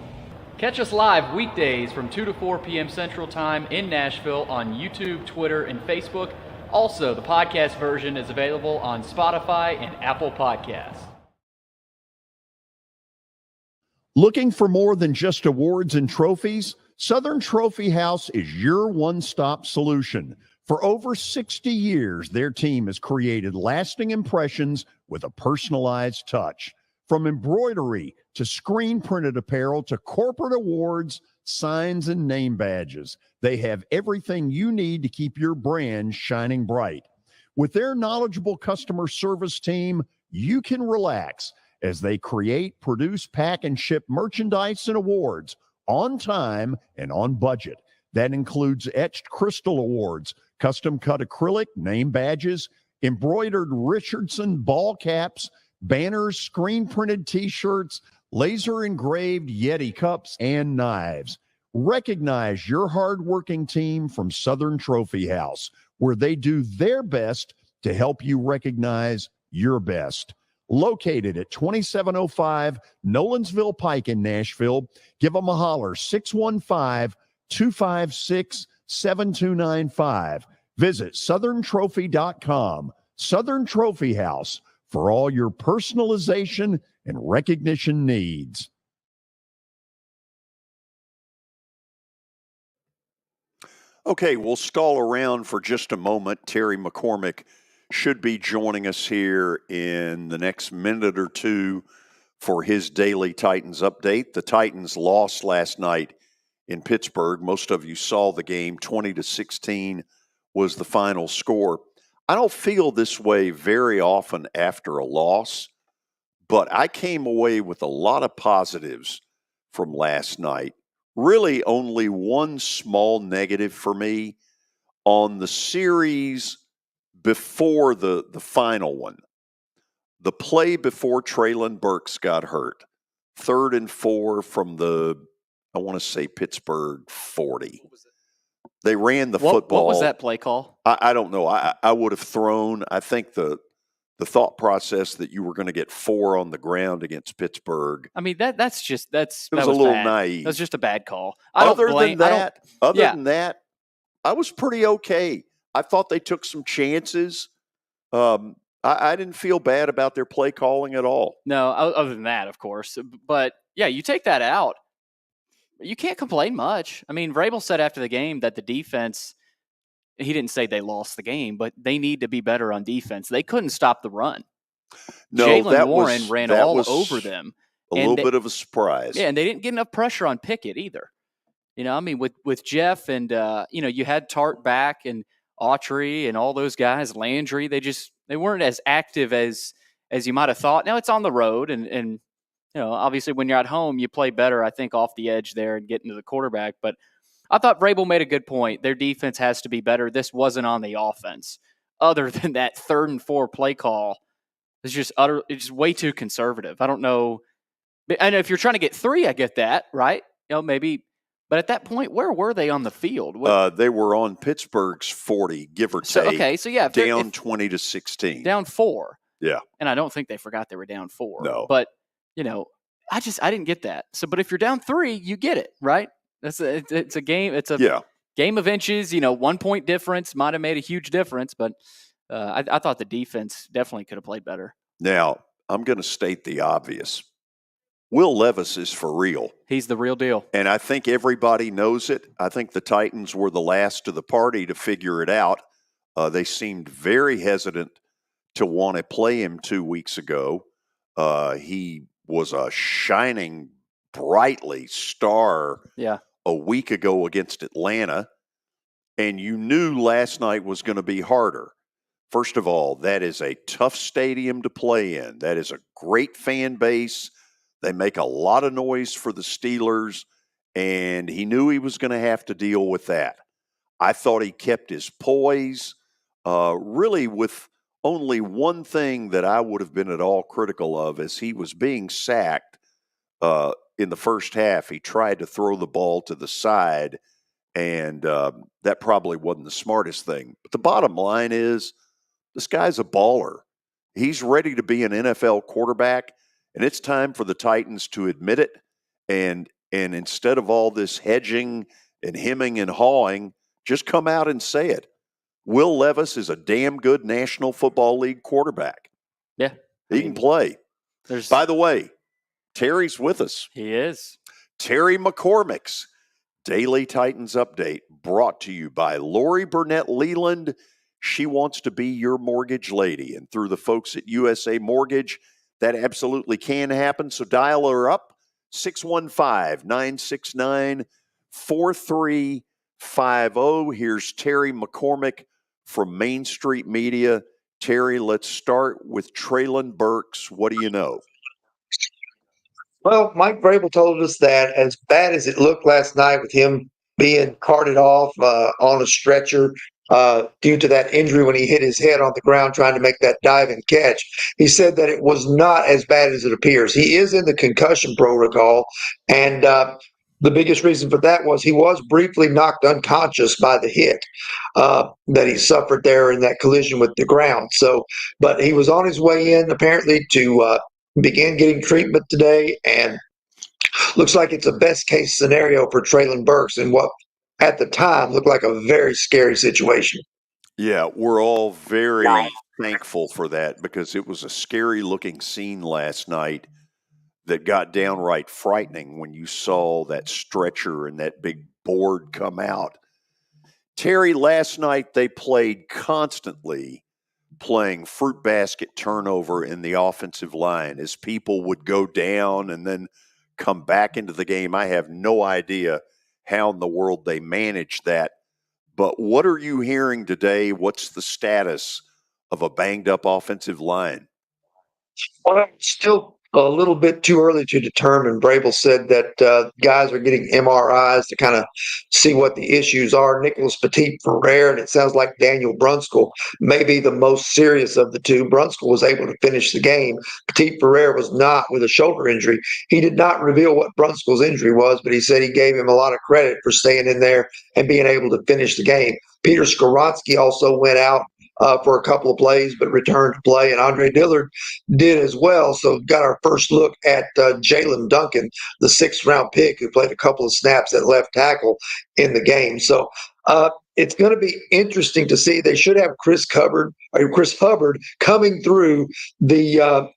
Catch us live weekdays from 2 to 4 p.m. Central Time in Nashville on YouTube, Twitter, and Facebook. Also, the podcast version is available on Spotify and Apple Podcasts.
Looking for more than just awards and trophies? Southern Trophy House is your one-stop solution. For over 60 years, their team has created lasting impressions with a personalized touch. From embroidery to screen-printed apparel to corporate awards, signs, and name badges, they have everything you need to keep your brand shining bright. With their knowledgeable customer service team, you can relax as they create, produce, pack, and ship merchandise and awards on time and on budget. That includes etched crystal awards, custom-cut acrylic, name badges, embroidered Richardson ball caps, banners, screen-printed T-shirts, laser-engraved Yeti cups, and knives. Recognize your hard-working team from Southern Trophy House, where they do their best to help you recognize your best. Located at 2705 Nolensville Pike in Nashville, give them a holler, 615-256-7295. Visit southerntrophy.com. Southern Trophy House, for all your personalization and recognition needs.
Okay, we'll stall around for just a moment. Terry McCormick should be joining us here in the next minute or two for his daily Titans update. The Titans lost last night in Pittsburgh. Most of you saw the game. 20-16 was the final score. I don't feel this way very often after a loss, but I came away with a lot of positives from last night. Really only one small negative for me. on the series before the final one, the play before Traylon Burks got hurt, 3rd and 4 from the, I want to say Pittsburgh 40. They ran the football.
What was that play call?
I don't know. I would have thrown, I think the thought process that you were going to get 4 on the ground against Pittsburgh.
I mean, that was
a little
bad.
naive.
That was just a bad call.
Other than that, I was pretty okay. I thought they took some chances. I didn't feel bad about their play calling at all.
No, other than that, of course. But yeah, you take that out, you can't complain much. I mean, Vrabel said after the game that the defense, he didn't say they lost the game, but they need to be better on defense. They couldn't stop the run.
No,
Jalen Warren ran all over them.
A little bit of a surprise.
Yeah, and they didn't get enough pressure on Pickett either. You know, I mean, with Jeff and, you had Tart back and Autry and all those guys, Landry, they weren't as active as you might have thought. Now it's on the road and obviously when you're at home, you play better, I think, off the edge there and getting to the quarterback. But I thought Vrabel made a good point. Their defense has to be better. This wasn't on the offense. Other than that 3rd and 4 play call, it's just way too conservative. I don't know. And if you're trying to get 3, I get that, right? Maybe. But at that point, where were they on the field?
They were on Pittsburgh's 40, give or take.
Okay, so yeah,
down 20-16.
Down 4.
Yeah.
And I don't think they forgot they were down 4.
No.
But, I didn't get that. So, but if you're down 3, you get it, right? It's a game. It's a game of inches. 1 point difference might have made a huge difference, but I thought the defense definitely could have played better.
Now, I'm going to state the obvious. Will Levis is for real.
He's the real deal.
And I think everybody knows it. I think the Titans were the last of the party to figure it out. They seemed very hesitant to want to play him 2 weeks ago. He was a shining brightly star a week ago against Atlanta. And you knew last night was going to be harder. First of all, that is a tough stadium to play in. That is a great fan base. They make a lot of noise for the Steelers, and he knew he was going to have to deal with that. I thought he kept his poise, really with only one thing that I would have been at all critical of as he was being sacked in the first half. He tried to throw the ball to the side, and that probably wasn't the smartest thing. But the bottom line is this guy's a baller. He's ready to be an NFL quarterback. And it's time for the Titans to admit it. And instead of all this hedging and hemming and hawing, just come out and say it. Will Levis is a damn good National Football League quarterback.
Yeah.
He can play. By the way, Terry's with us.
He is.
Terry McCormick's Daily Titans Update, brought to you by Lori Burnett Leland. She wants to be your mortgage lady. And through the folks at USA Mortgage, that absolutely can happen. So dial her up, 615-969-4350. Here's Terry McCormick from Main Street Media. Terry, let's start with Traylon Burks. What do you know?
Well, Mike Vrabel told us that as bad as it looked last night with him being carted off on a stretcher due to that injury when he hit his head on the ground trying to make that dive and catch. He said that it was not as bad as it appears. He is in the concussion protocol, and the biggest reason for that was he was briefly knocked unconscious by the hit that he suffered there in that collision with the ground. So, but he was on his way in apparently to begin getting treatment today, and looks like it's a best case scenario for Traylon Burks in what at the time looked like a very scary situation.
Yeah, we're all very thankful for that because it was a scary looking scene last night that got downright frightening when you saw that stretcher and that big board come out. Terry, last night they played constantly playing fruit basket turnover in the offensive line as people would go down and then come back into the game. I have no idea how in the world they managed that. But what are you hearing today? What's the status of a banged up offensive line?
Well, still a little bit too early to determine. Brable said that guys are getting MRIs to kind of see what the issues are. Nicholas Petit Ferrer, and it sounds like Daniel Brunskill may be the most serious of the two. Brunskill was able to finish the game. Petit Ferrer was not, with a shoulder injury. He did not reveal what Brunskill's injury was, but he said he gave him a lot of credit for staying in there and being able to finish the game. Peter Skoronsky also went out for a couple of plays, but returned to play, and Andre Dillard did as well. So got our first look at Jalen Duncan, the 6th-round pick who played a couple of snaps at left tackle in the game. So it's going to be interesting to see. They should have Chris Hubbard coming through the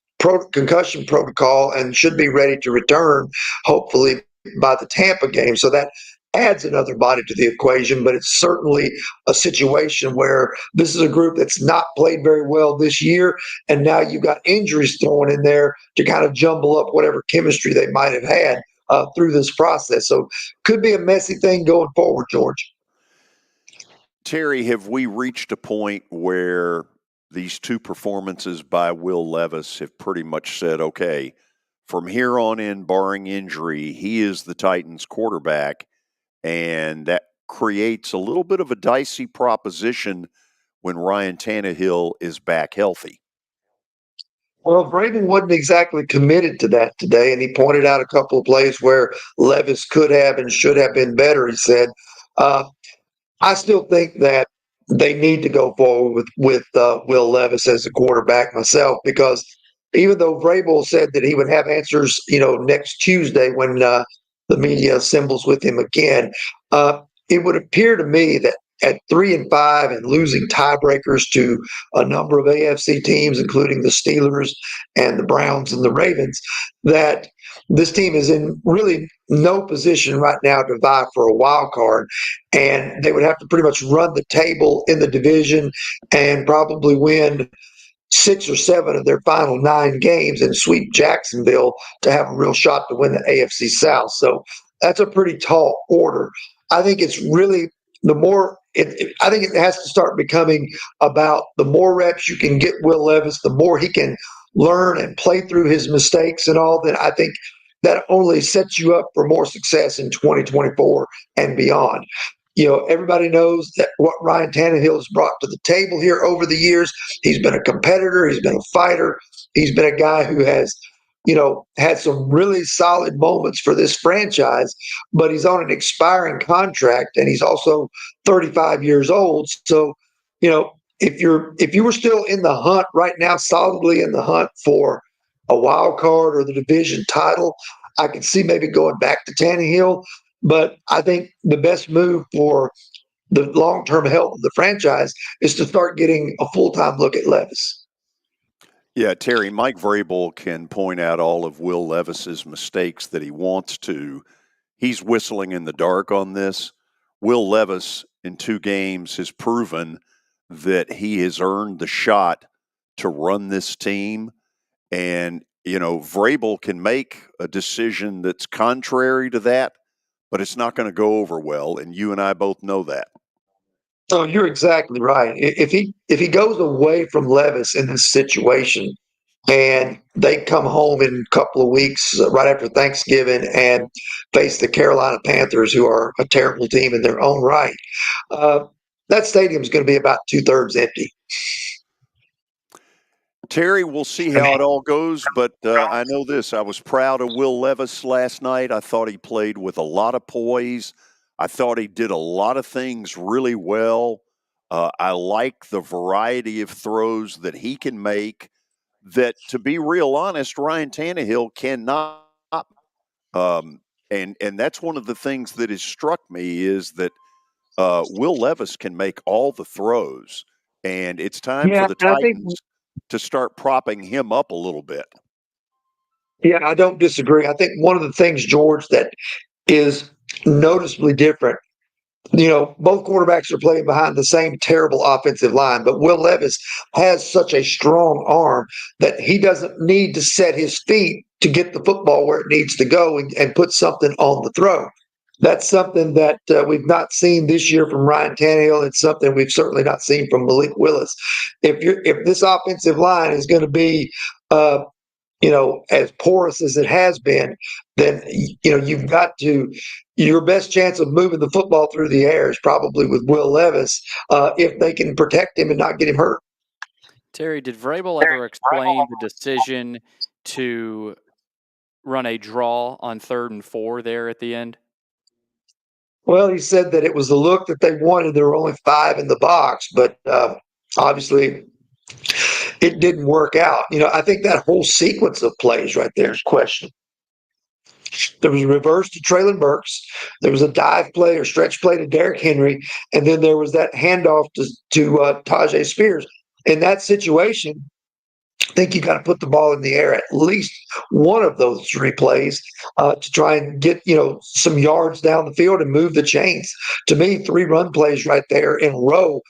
concussion protocol and should be ready to return, hopefully, by the Tampa game. So that adds another body to the equation, but it's certainly a situation where this is a group that's not played very well this year, and now you've got injuries thrown in there to kind of jumble up whatever chemistry they might have had through this process. So could be a messy thing going forward, George.
Terry, have we reached a point where these two performances by Will Levis have pretty much said, okay, from here on in, barring injury, he is the Titans quarterback, and that creates a little bit of a dicey proposition when Ryan Tannehill is back healthy?
Well, Braden wasn't exactly committed to that today, and he pointed out a couple of plays where Levis could have and should have been better, he said. I still think that they need to go forward with Will Levis as the quarterback myself, because even though Vrabel said that he would have answers, next Tuesday when the media assembles with him again, it would appear to me that at 3-5 and losing tiebreakers to a number of AFC teams, including the Steelers and the Browns and the Ravens, that this team is in really no position right now to vie for a wild card. And they would have to pretty much run the table in the division and probably win 6 or 7 of their final 9 games and sweep Jacksonville to have a real shot to win the AFC South. So that's a pretty tall order. I think it's really I think it has to start becoming about the more reps you can get Will Levis, the more he can learn and play through his mistakes and all. Then I think that only sets you up for more success in 2024 and beyond. Everybody knows that what Ryan Tannehill has brought to the table here over the years. He's been a competitor. He's been a fighter. He's been a guy who has, had some really solid moments for this franchise, but he's on an expiring contract, and he's also 35 years old. So, if you were still in the hunt right now, solidly in the hunt for a wild card or the division title, I could see maybe going back to Tannehill. But I think the best move for the long-term health of the franchise is to start getting a full-time look at Levis.
Yeah, Terry, Mike Vrabel can point out all of Will Levis's mistakes that he wants to. He's whistling in the dark on this. Will Levis, in 2 games, has proven that he has earned the shot to run this team. And, Vrabel can make a decision that's contrary to that, but it's not going to go over well. And you and I both know that.
So you're exactly right. If he goes away from Levis in this situation, and they come home in a couple of weeks right after Thanksgiving and face the Carolina Panthers, who are a terrible team in their own right, that stadium is going to be about 2/3 empty.
Terry, we'll see how it all goes, but I know this. I was proud of Will Levis last night. I thought he played with a lot of poise. I thought he did a lot of things really well. I like the variety of throws that he can make that, to be real honest, Ryan Tannehill cannot. And that's one of the things that has struck me is that Will Levis can make all the throws, and it's time for the Titans to start propping him up a little bit.
Yeah, I don't disagree. I think one of the things, George, that is noticeably different, both quarterbacks are playing behind the same terrible offensive line, but Will Levis has such a strong arm that he doesn't need to set his feet to get the football where it needs to go and put something on the throw. That's something that we've not seen this year from Ryan Tannehill. It's something we've certainly not seen from Malik Willis. If this offensive line is going to be as porous as it has been, then you've got to. Your best chance of moving the football through the air is probably with Will Levis if they can protect him and not get him hurt.
Terry, did Vrabel ever explain the decision to run a draw on 3rd and 4 there at the end?
Well, he said that it was the look that they wanted. There were only 5 in the box, but obviously it didn't work out. I think that whole sequence of plays right there is questionable. There was a reverse to Traylon Burks. There was a dive play or stretch play to Derrick Henry. And then there was that handoff to Tajay Spears. In that situation, I think you got to put the ball in the air at least one of those 3 plays to try and get some yards down the field and move the chains. To me, 3 run plays right there in a row.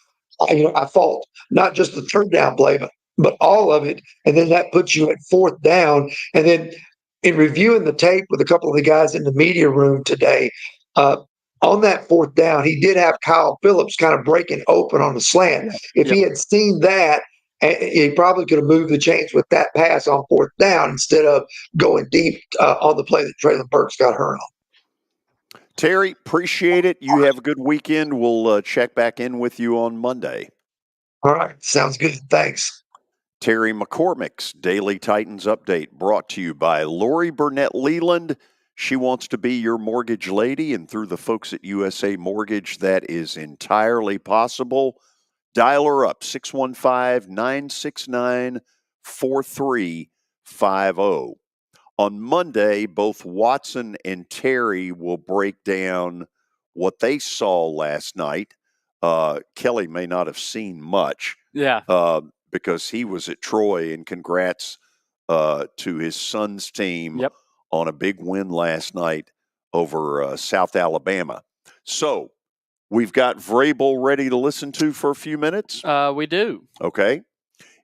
I fault not just the 3rd down play, but all of it, and then that puts you at 4th down. And then in reviewing the tape with a couple of the guys in the media room today, on that 4th down, he did have Kyle Phillips kind of breaking open on the slant. If he had seen that, he probably could have moved the chains with that pass on 4th down instead of going deep on the play that Traylon Burks got hurt on.
Terry, appreciate it. You have a good weekend. We'll check back in with you on Monday.
All right. Sounds good. Thanks.
Terry McCormick's Daily Titans Update brought to you by Lori Burnett Leland. She wants to be your mortgage lady, and through the folks at USA Mortgage, that is entirely possible. Dial her up, 615-969-4350. On Monday, both Watson and Terry will break down what they saw last night. Kelly may not have seen much.
Yeah.
Because he was at Troy, and congrats to his son's team on a big win last night over South Alabama. So we've got Vrabel ready to listen to for a few minutes.
We do.
Okay.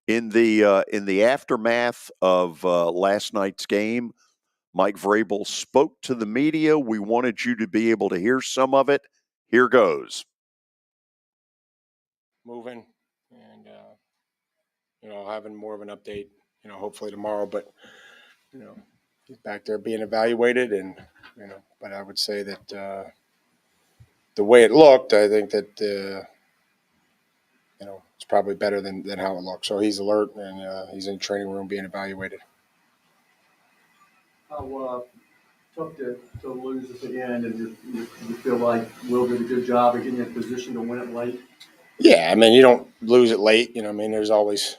In the aftermath of last night's game, Mike Vrabel spoke to the media. We wanted you to be able to hear some of it. Here goes.
Moving and having more of an update, hopefully tomorrow. But he's back there being evaluated, and but I would say that the way it looked, I think that it's probably better than how it looked. So he's alert, and he's in the training room being evaluated.
How tough to lose at the end, and you feel like Will did a good job of getting in a position to win it late?
Yeah, I mean, you don't lose it late. There's always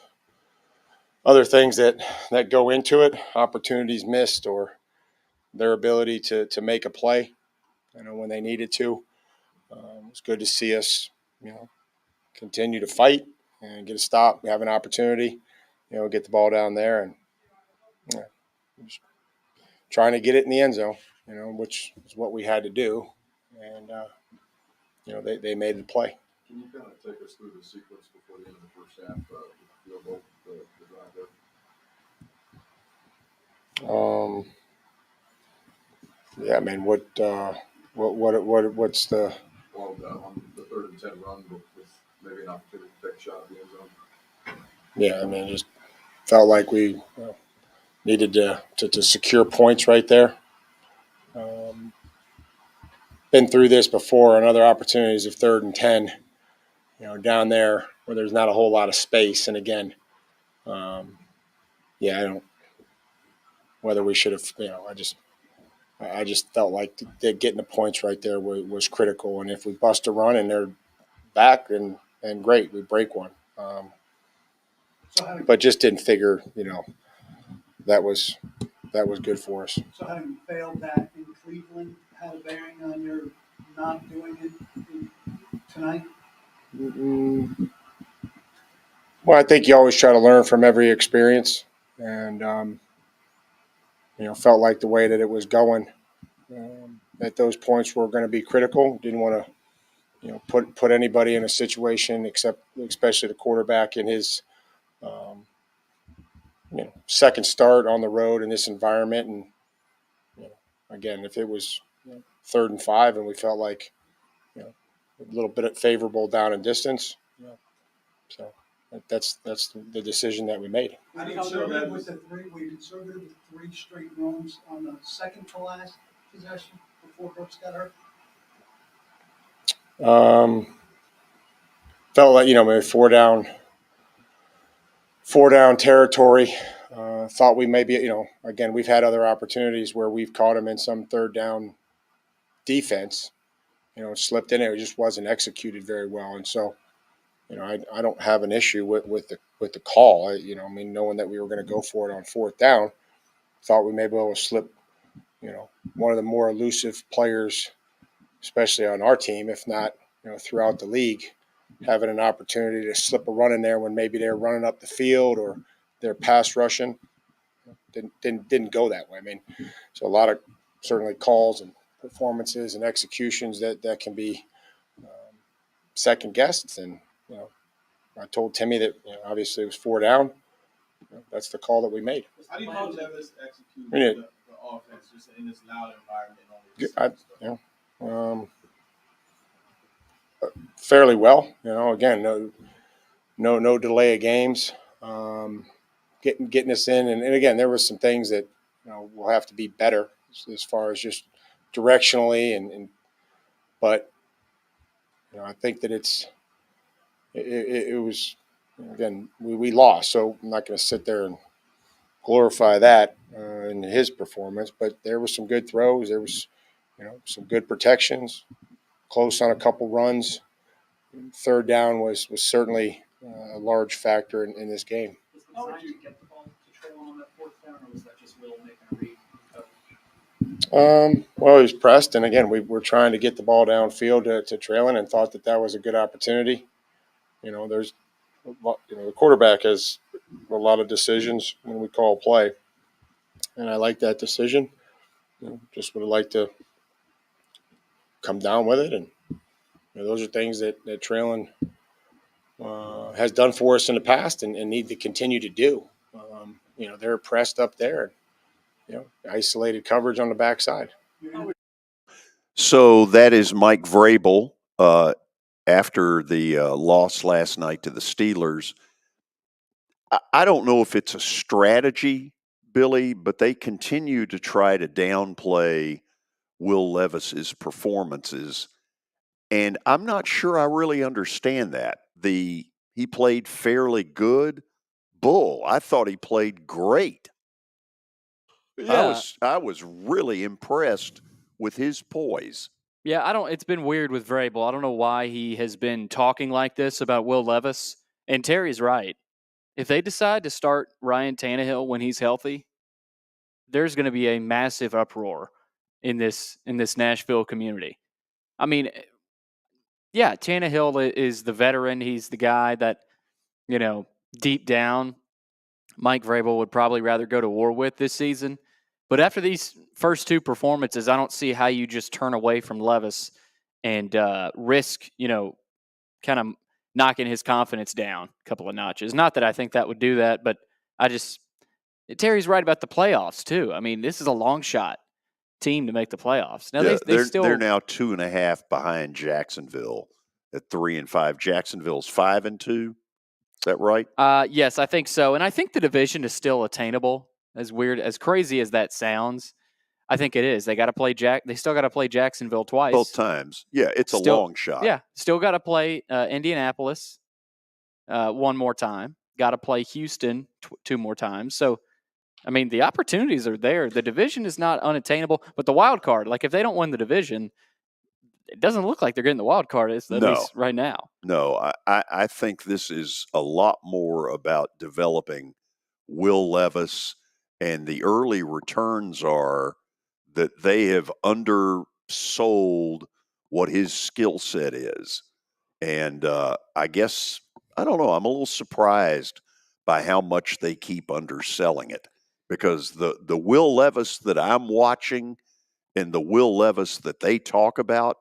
other things that go into it, opportunities missed or their ability to make a play, when they needed to. It's good to see us, continue to fight and get a stop, have an opportunity, get the ball down there and just trying to get it in the end zone, which is what we had to do. And, they made the play.
Can you kind of take us through the sequence before the end of the first half with the field goal, the drive there?
Yeah, I mean, what's the?
Well, on the 3rd and 10 run with maybe an opportunity to take a shot at the end zone.
Yeah, I mean, just felt like we needed to secure points right there. Been through this before on other opportunities of 3rd and 10, down there where there's not a whole lot of space. And again, I don't. Whether we should have, I just felt like getting the points right there was critical. And if we bust a run and they're back, and great, we break one. But just didn't figure, that was good for us.
So having failed that in Cleveland had a bearing on your not doing it tonight?
Well, I think you always try to learn from every experience, and felt like the way that it was going, that those points were going to be critical. Didn't want to, put anybody in a situation, especially the quarterback in his, second start on the road in this environment. And again, if it was 3rd and 5 and we felt like a little bit favorable down in distance, so that's the decision that we made.
Were you conservative with the three straight runs on the second to last possession before Brooks got hurt?
Felt like, maybe four down territory. Thought we maybe, again, we've had other opportunities where we've caught them in some third down defense, slipped in there. It just wasn't executed very well. And so, I don't have an issue with the call. Knowing that we were going to go for it on fourth down, thought we may be able to slip, one of the more elusive players, especially on our team, if not, throughout the league, having an opportunity to slip a run in there when maybe they're running up the field or they're pass rushing. Didn't go that way. So a lot of certainly calls and performances and executions that can be second guessed. And I told Timmy that obviously it was four down. That's the call that we made.
How do you know Levis executing the offense just in this loud environment?
Fairly well. Again, no delay of games. Getting us in, and again, there were some things that will have to be better as far as just directionally, but I think that it was, again, we lost, so I'm not going to sit there and glorify that in his performance, but there were some good throws, there was some good protections, close on a couple runs. Third down was certainly a large factor in this game.
How did you get the ball to Traylon on that fourth down, or was that just Will making a read?
Well, he was pressed, and again, we were trying to get the ball downfield to Traylon, and thought that was a good opportunity. There's, the quarterback has a lot of decisions when we call a play, and I like that decision. Just would have liked to come down with it, and those are things that Traylon has done for us in the past and need to continue to do. They're pressed up there, isolated coverage on the backside.
So that is Mike Vrabel after the loss last night to the Steelers. I don't know if it's a strategy, Billy, but they continue to try to downplay Will Levis's performances. And I'm not sure I really understand that. He played fairly good. Bull, I thought he played great.
Yeah.
I was really impressed with his poise.
Yeah, it's been weird with Vrabel. I don't know why he has been talking like this about Will Levis. And Terry's right. If they decide to start Ryan Tannehill when he's healthy, there's going to be a massive uproar in this Nashville community. Yeah, Tannehill is the veteran. He's the guy that, deep down, Mike Vrabel would probably rather go to war with this season. But after these first two performances, I don't see how you just turn away from Levis and risk, kind of knocking his confidence down a couple of notches. Not that I think that would do that, but Terry's right about the playoffs too. This is a long shot team to make the playoffs. Now
they're now 2.5 behind Jacksonville at 3-5. Jacksonville's 5-2. Is that right?
Yes, I think so. And I think the division is still attainable. As crazy as that sounds, I think it is. They got to play They still got to play Jacksonville twice.
Both times. Yeah, it's a long shot.
Yeah, still got to play Indianapolis one more time. Got to play Houston two more times. So, the opportunities are there. The division is not unattainable, but the wild card, like if they don't win the division, it doesn't look like they're getting the wild card, at least right now.
No, I think this is a lot more about developing Will Levis, and the early returns are that they have undersold what his skill set is. And I guess, I don't know, I'm a little surprised by how much they keep underselling it, because the Will Levis that I'm watching and the Will Levis that they talk about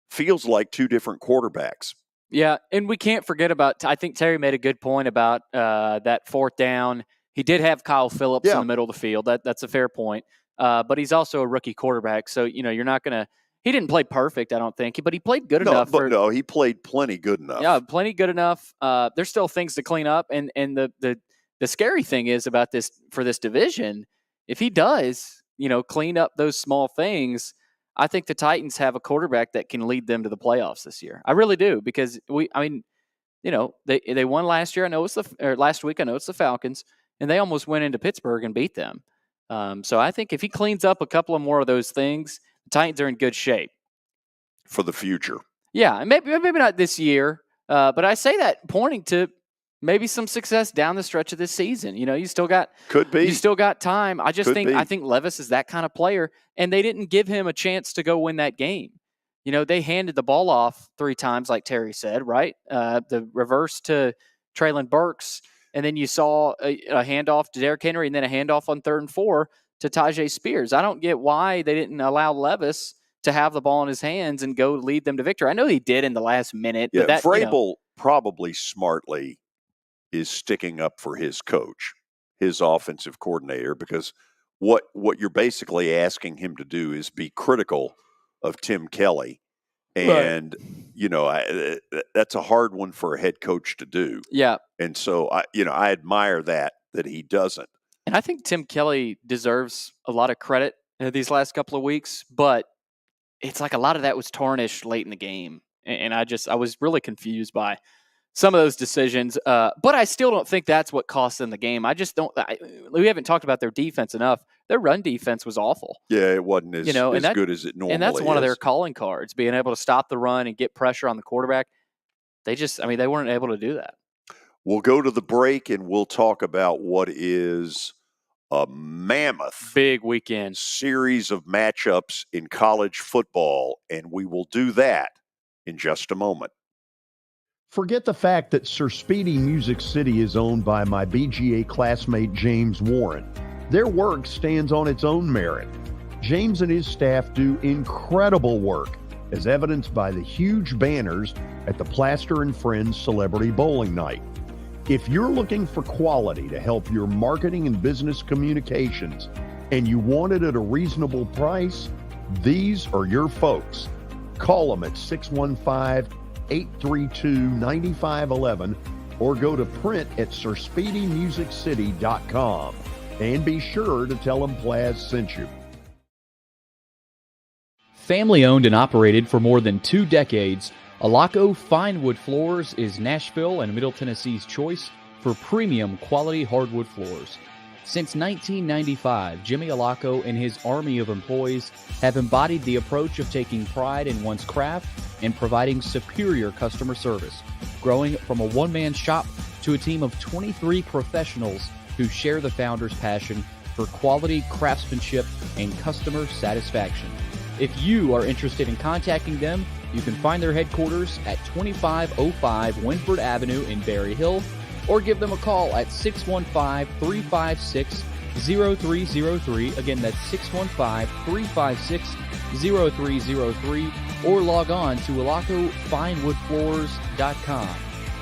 feels like two different quarterbacks.
Yeah, and we can't forget about, I think Terry made a good point about that fourth down. He did have Kyle Phillips in the middle of the field. That's a fair point. But he's also a rookie quarterback. So, you're not going to, he didn't play perfect, I don't think, but he played good enough.
No, he played plenty good enough.
Yeah, plenty good enough. There's still things to clean up, and the scary thing is about this for this division, if he does, clean up those small things, I think the Titans have a quarterback that can lead them to the playoffs this year. I really do, because they won last year. I know last week. I know it's the Falcons, and they almost went into Pittsburgh and beat them. So I think if he cleans up a couple of more of those things, the Titans are in good shape
for the future.
Yeah, and maybe not this year, but I say that pointing to maybe some success down the stretch of this season. You still got time. I think Levis is that kind of player, and they didn't give him a chance to go win that game. They handed the ball off 3 times, like Terry said, right? The reverse to Traylon Burks, and then you saw a handoff to Derrick Henry, and then a handoff on 3rd and 4 to Tajay Spears. I don't get why they didn't allow Levis to have the ball in his hands and go lead them to victory. I know he did in the last minute.
Yeah,
but
Vrabel probably smartly is sticking up for his coach, his offensive coordinator, because what you're basically asking him to do is be critical of Tim Kelly. And, that's a hard one for a head coach to do.
Yeah.
And so, I admire that he doesn't.
And I think Tim Kelly deserves a lot of credit these last couple of weeks, but it's like a lot of that was tarnished late in the game. And I was really confused by some of those decisions. But I still don't think that's what cost them the game. We haven't talked about their defense enough. Their run defense was awful.
Yeah, it wasn't as good as it normally is.
And that's one of their calling cards, being able to stop the run and get pressure on the quarterback. They weren't able to do that.
We'll go to the break, and we'll talk about what is a mammoth
big weekend
series of matchups in college football, and we will do that in just a moment.
Forget the fact that Sir Speedy Music City is owned by my BGA classmate James Warren. Their work stands on its own merit. James and his staff do incredible work, as evidenced by the huge banners at the Plaster and Friends Celebrity Bowling Night. If you're looking for quality to help your marketing and business communications, and you want it at a reasonable price, these are your folks. Call them at 615-832-9511 or go to print at sirspeedymusiccity.com. And be sure to tell them Plaz sent you.
Family owned and operated for more than 2 decades, Alaco Fine Wood Floors is Nashville and Middle Tennessee's choice for premium quality hardwood floors. Since 1995, Jimmy Alaco and his army of employees have embodied the approach of taking pride in one's craft and providing superior customer service, growing from a one-man shop to a team of 23 professionals who share the founder's passion for quality craftsmanship and customer satisfaction. If you are interested in contacting them, you can find their headquarters at 2505 Winford Avenue in Berry Hill, or give them a call at 615-356-0303. Again, that's 615-356-0303, or log on to alacofinewoodfloors.com.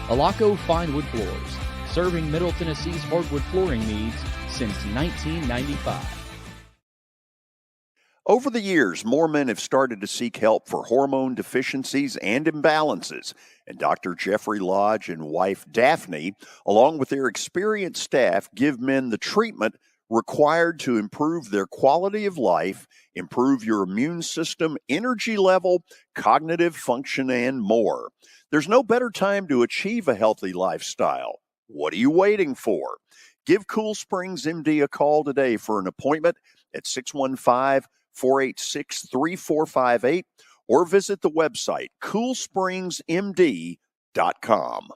Alaco Fine Wood Floors, serving Middle Tennessee's hardwood flooring needs since 1995.
Over the years, more men have started to seek help for hormone deficiencies and imbalances, and Dr. Jeffrey Lodge and wife Daphne, along with their experienced staff, give men the treatment required to improve their quality of life, improve your immune system, energy level, cognitive function, and more. There's no better time to achieve a healthy lifestyle. What are you waiting for? Give Cool Springs MD a call today for an appointment at 615-486-3458 or visit the website coolspringsmd.com.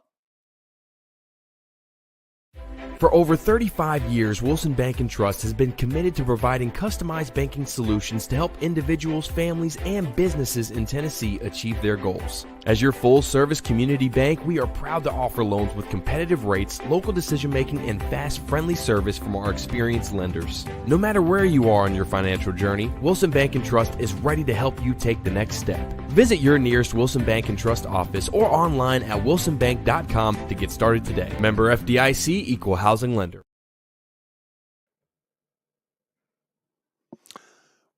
For over 35 years, Wilson Bank & Trust has been committed to providing customized banking solutions to help individuals, families, and businesses in Tennessee achieve their goals. As your full-service community bank, we are proud to offer loans with competitive rates, local decision-making, and fast, friendly service from our experienced lenders. No matter where you are on your financial journey, Wilson Bank & Trust is ready to help you take the next step. Visit your nearest Wilson Bank & Trust office or online at wilsonbank.com to get started today. Member FDIC, Equal Housing Lender.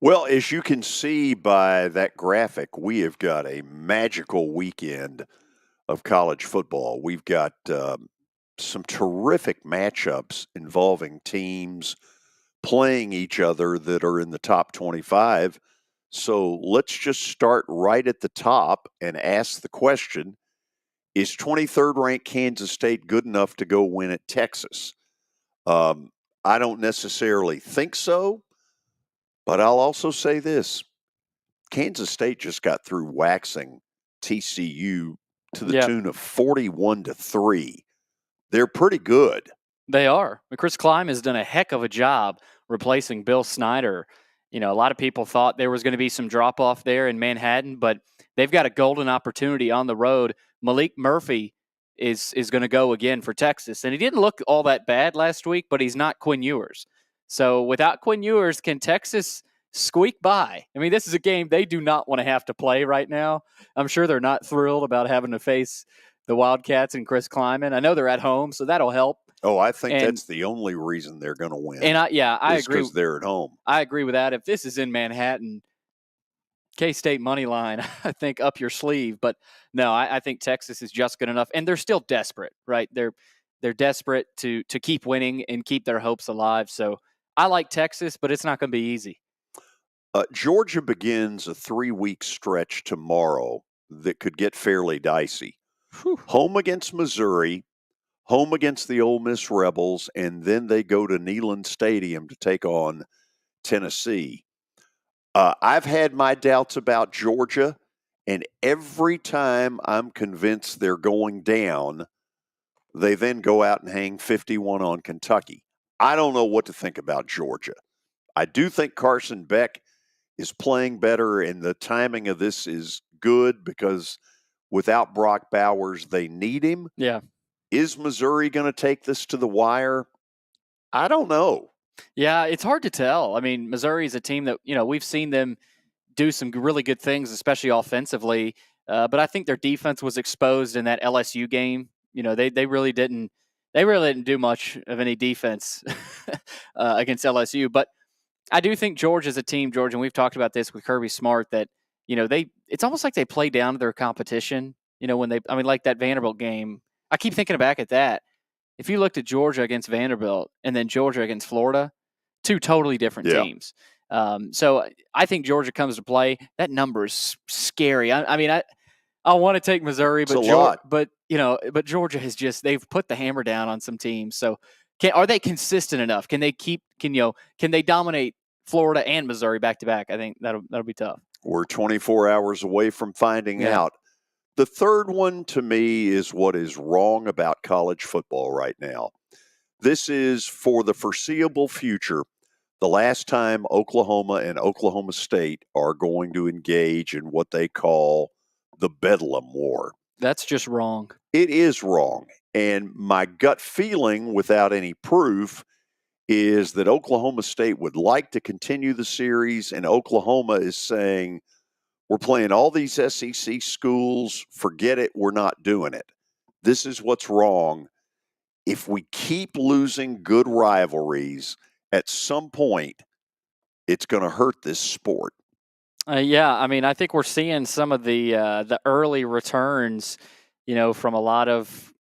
Well, as you can see by that graphic, we have got a magical weekend of college football. We've got some terrific matchups involving teams playing each other that are in the top 25. So let's just start right at the top and ask the question, is 23rd ranked Kansas State good enough to go win at Texas? I don't necessarily think so, but I'll also say this. Kansas State just got through waxing TCU to the tune of 41-3. They're pretty good.
They are. Chris Klein has done a heck of a job replacing Bill Snyder. A lot of people thought there was going to be some drop off there in Manhattan, but they've got a golden opportunity on the road. Malik Murphy is going to go again for Texas, and he didn't look all that bad last week, but he's not Quinn Ewers. So without Quinn Ewers, can Texas squeak by? I mean, this is a game they do not want to have to play right now. I'm sure they're not thrilled about having to face the Wildcats and Chris Kleiman. I know they're at home, so that'll help.
Oh, I think that's the only reason they're going to win.
And I agree.
Because they're at home.
I agree with that. If this is in Manhattan, K-State money line, I think up your sleeve. But no, I think Texas is just good enough, and they're still desperate, right? They're desperate to keep winning and keep their hopes alive. So I like Texas, but it's not going to be easy.
Georgia begins a 3-week stretch tomorrow that could get fairly dicey.
Whew.
Home against Missouri, home against the Ole Miss Rebels, and then they go to Neyland Stadium to take on Tennessee. I've had my doubts about Georgia, and every time I'm convinced they're going down, they then go out and hang 51 on Kentucky. I don't know what to think about Georgia. I do think Carson Beck is playing better, and the timing of this is good because without Brock Bowers, they need him.
Yeah.
Is Missouri going to take this to the wire? I don't know.
Yeah, it's hard to tell. I mean, Missouri is a team that, we've seen them do some really good things, especially offensively. But I think their defense was exposed in that LSU game. They really didn't do much of any defense against LSU. But I do think Georgia is a team, George, and we've talked about this with Kirby Smart, that, it's almost like they play down to their competition. Like that Vanderbilt game. I keep thinking back at that. If you looked at Georgia against Vanderbilt and then Georgia against Florida, two totally different teams. So I think Georgia comes to play. That number is scary. I want to take Missouri, but Georgia has they've put the hammer down on some teams. So are they consistent enough? Can they dominate Florida and Missouri back to back? I think that'll be tough.
We're 24 hours away from finding out. The third one to me is what is wrong about college football right now. This is for the foreseeable future the last time Oklahoma and Oklahoma State are going to engage in what they call the Bedlam War.
That's just wrong.
It is wrong. And my gut feeling, without any proof, is that Oklahoma State would like to continue the series, and Oklahoma is saying, we're playing all these SEC schools. Forget it. We're not doing it. This is what's wrong. If we keep losing good rivalries, at some point, it's going to hurt this sport.
I think we're seeing some of the early returns, from a lot of,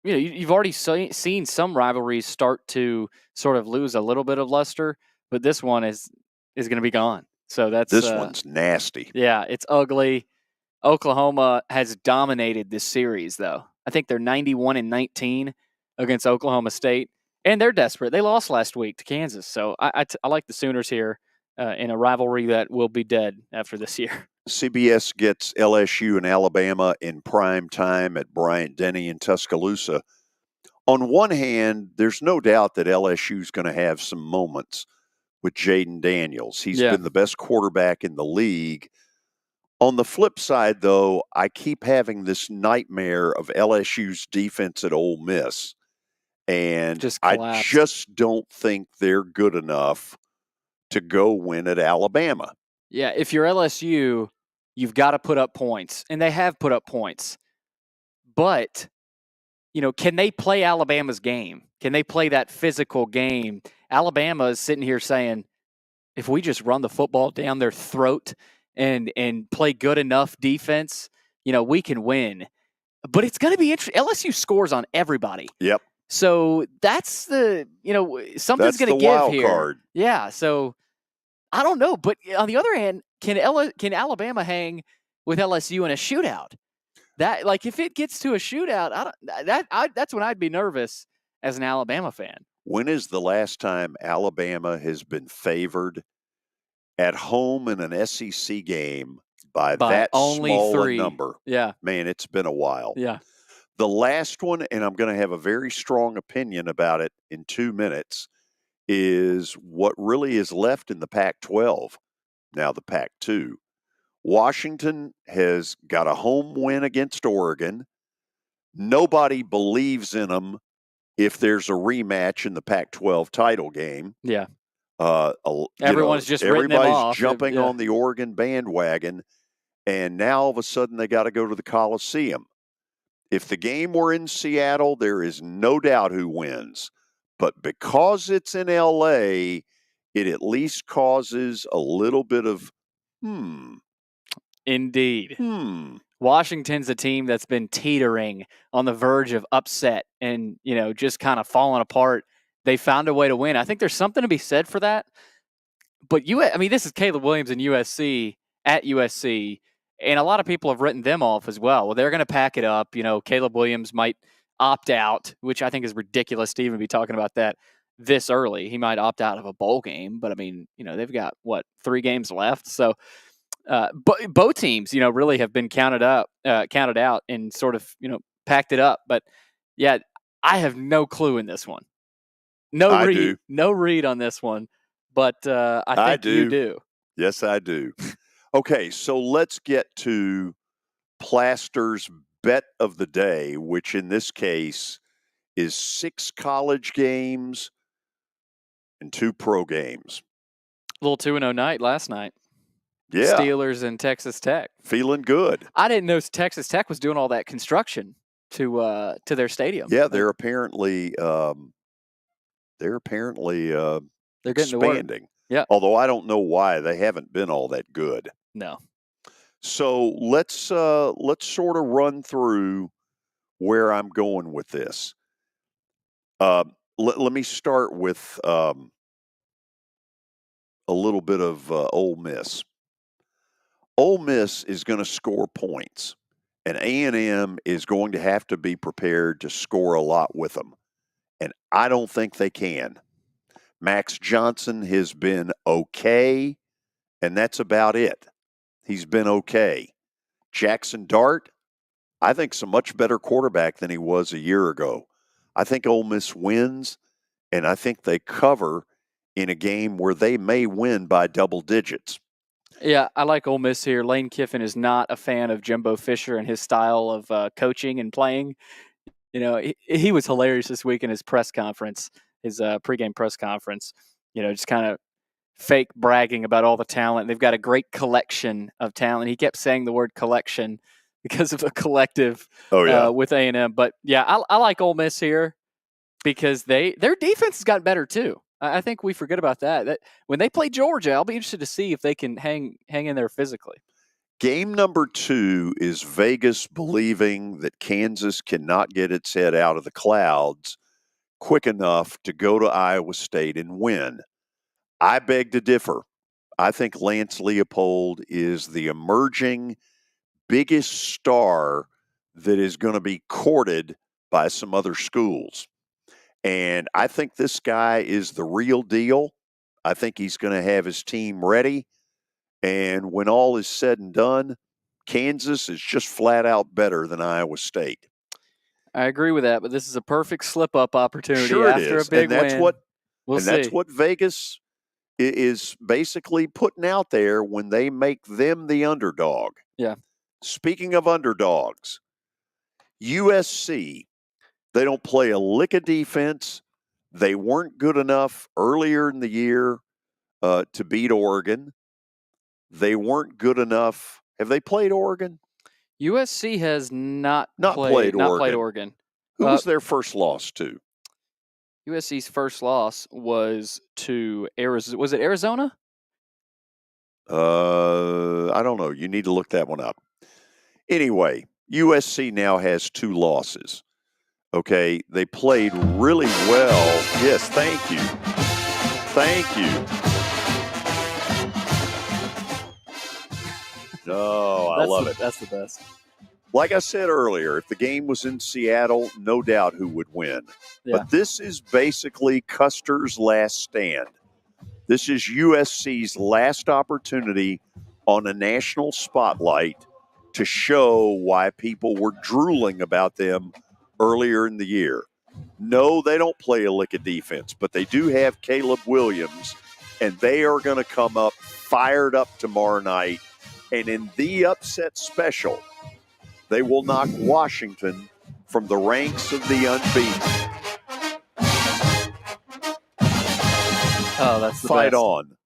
you've already seen some rivalries start to sort of lose a little bit of luster, but this one is going to be gone. So this
one's nasty.
Yeah, it's ugly. Oklahoma has dominated this series, though. I think they're 91-19 against Oklahoma State, and they're desperate. They lost last week to Kansas, so I like the Sooners here in a rivalry that will be dead after this year.
CBS gets LSU and Alabama in prime time at Bryant-Denny in Tuscaloosa. On one hand, there's no doubt that LSU is going to have some moments with Jaden Daniels. He's been the best quarterback in the league. On the flip side, though, I keep having this nightmare of LSU's defense at Ole Miss. And I just don't think they're good enough to go win at Alabama.
Yeah, if you're LSU, you've got to put up points. And they have put up points. But, can they play Alabama's game? Can they play that physical game? Alabama is sitting here saying, if we just run the football down their throat and play good enough defense, we can win. But it's going to be interesting. LSU scores on everybody.
Yep.
So that's something's going to give
wild
here.
Card.
Yeah. So I don't know. But on the other hand, can Alabama hang with LSU in a shootout? That if it gets to a shootout, that's when I'd be nervous as an Alabama fan.
When is the last time Alabama has been favored at home in an SEC game by that
only
small
3.
a number?
Yeah.
Man, it's been a while.
Yeah.
The last one, and I'm going to have a very strong opinion about it in 2 minutes, is what really is left in the Pac-12, now the Pac-2. Washington has got a home win against Oregon. Nobody believes in them if there's a rematch in the Pac-12 title game.
Yeah.
Everybody's
just written them off.
Jumping on the Oregon bandwagon, and now all of a sudden they got to go to the Coliseum. If the game were in Seattle, there is no doubt who wins. But because it's in LA, it at least causes a little bit of
Indeed. Washington's a team that's been teetering on the verge of upset and, just kind of falling apart. They found a way to win. I think there's something to be said for that. But this is Caleb Williams and USC at USC, and a lot of people have written them off as well. Well, they're going to pack it up. Caleb Williams might opt out, which I think is ridiculous to even be talking about that this early. He might opt out of a bowl game, but they've got 3 games left. So both teams, really have been counted out and sort of, packed it up. But yeah, I have no clue in this one. No read on this one, but I think you do.
Yes, I do. Okay, so let's get to Plaster's bet of the day, which in this case is 6 college games and 2 pro games.
A little 2-0 night last night.
Yeah.
Steelers and Texas Tech.
Feeling good.
I didn't know Texas Tech was doing all that construction to their stadium.
Yeah, they're apparently they're
getting
expanding.
To work. Yeah.
Although I don't know why they haven't been all that good.
No.
So let's sort of run through where I'm going with this. Let me start with a little bit of Ole Miss. Ole Miss is going to score points, and A&M is going to have to be prepared to score a lot with them. And I don't think they can. Max Johnson has been okay, and that's about it. He's been okay. Jackson Dart, I think, is a much better quarterback than he was a year ago. I think Ole Miss wins, and I think they cover in a game where they may win by double digits.
Yeah, I like Ole Miss here. Lane Kiffin is not a fan of Jimbo Fisher and his style of coaching and playing. He was hilarious this week in his press conference, his pregame press conference, just kind of fake bragging about all the talent. They've got a great collection of talent. He kept saying the word collection because of a collective with A&M. But, yeah, I like Ole Miss here because their defense has gotten better too. I think we forget about that. When they play Georgia, I'll be interested to see if they can hang in there physically.
Game number 2 is Vegas believing that Kansas cannot get its head out of the clouds quick enough to go to Iowa State and win. I beg to differ. I think Lance Leopold is the emerging biggest star that is going to be courted by some other schools. And I think this guy is the real deal. I think he's going to have his team ready. And when all is said and done, Kansas is just flat out better than Iowa State.
I agree with that, but this is a perfect slip-up opportunity
sure
after a big
and that's
win.
What, that's what Vegas is basically putting out there when they make them the underdog.
Yeah.
Speaking of underdogs, USC, they don't play a lick of defense. They weren't good enough earlier in the year to beat Oregon. They weren't good enough. Have they played Oregon?
USC has not
played
Oregon.
Who was their first loss to?
USC's first loss was to Arizona. Was it Arizona?
I don't know. You need to look that one up. Anyway, USC now has 2 losses. Okay, they played really well. Yes, thank you. Thank you. Oh, I love it.
That's the best.
Like I said earlier, if the game was in Seattle, no doubt who would win.
Yeah.
But this is basically Custer's last stand. This is USC's last opportunity on a national spotlight to show why people were drooling about them earlier in the year. No, they don't play a lick of defense, but they do have Caleb Williams, and they are going to come up fired up tomorrow night. And in the upset special, they will knock Washington from the ranks of the unbeaten.
Oh, that's the
Fight
best.
on.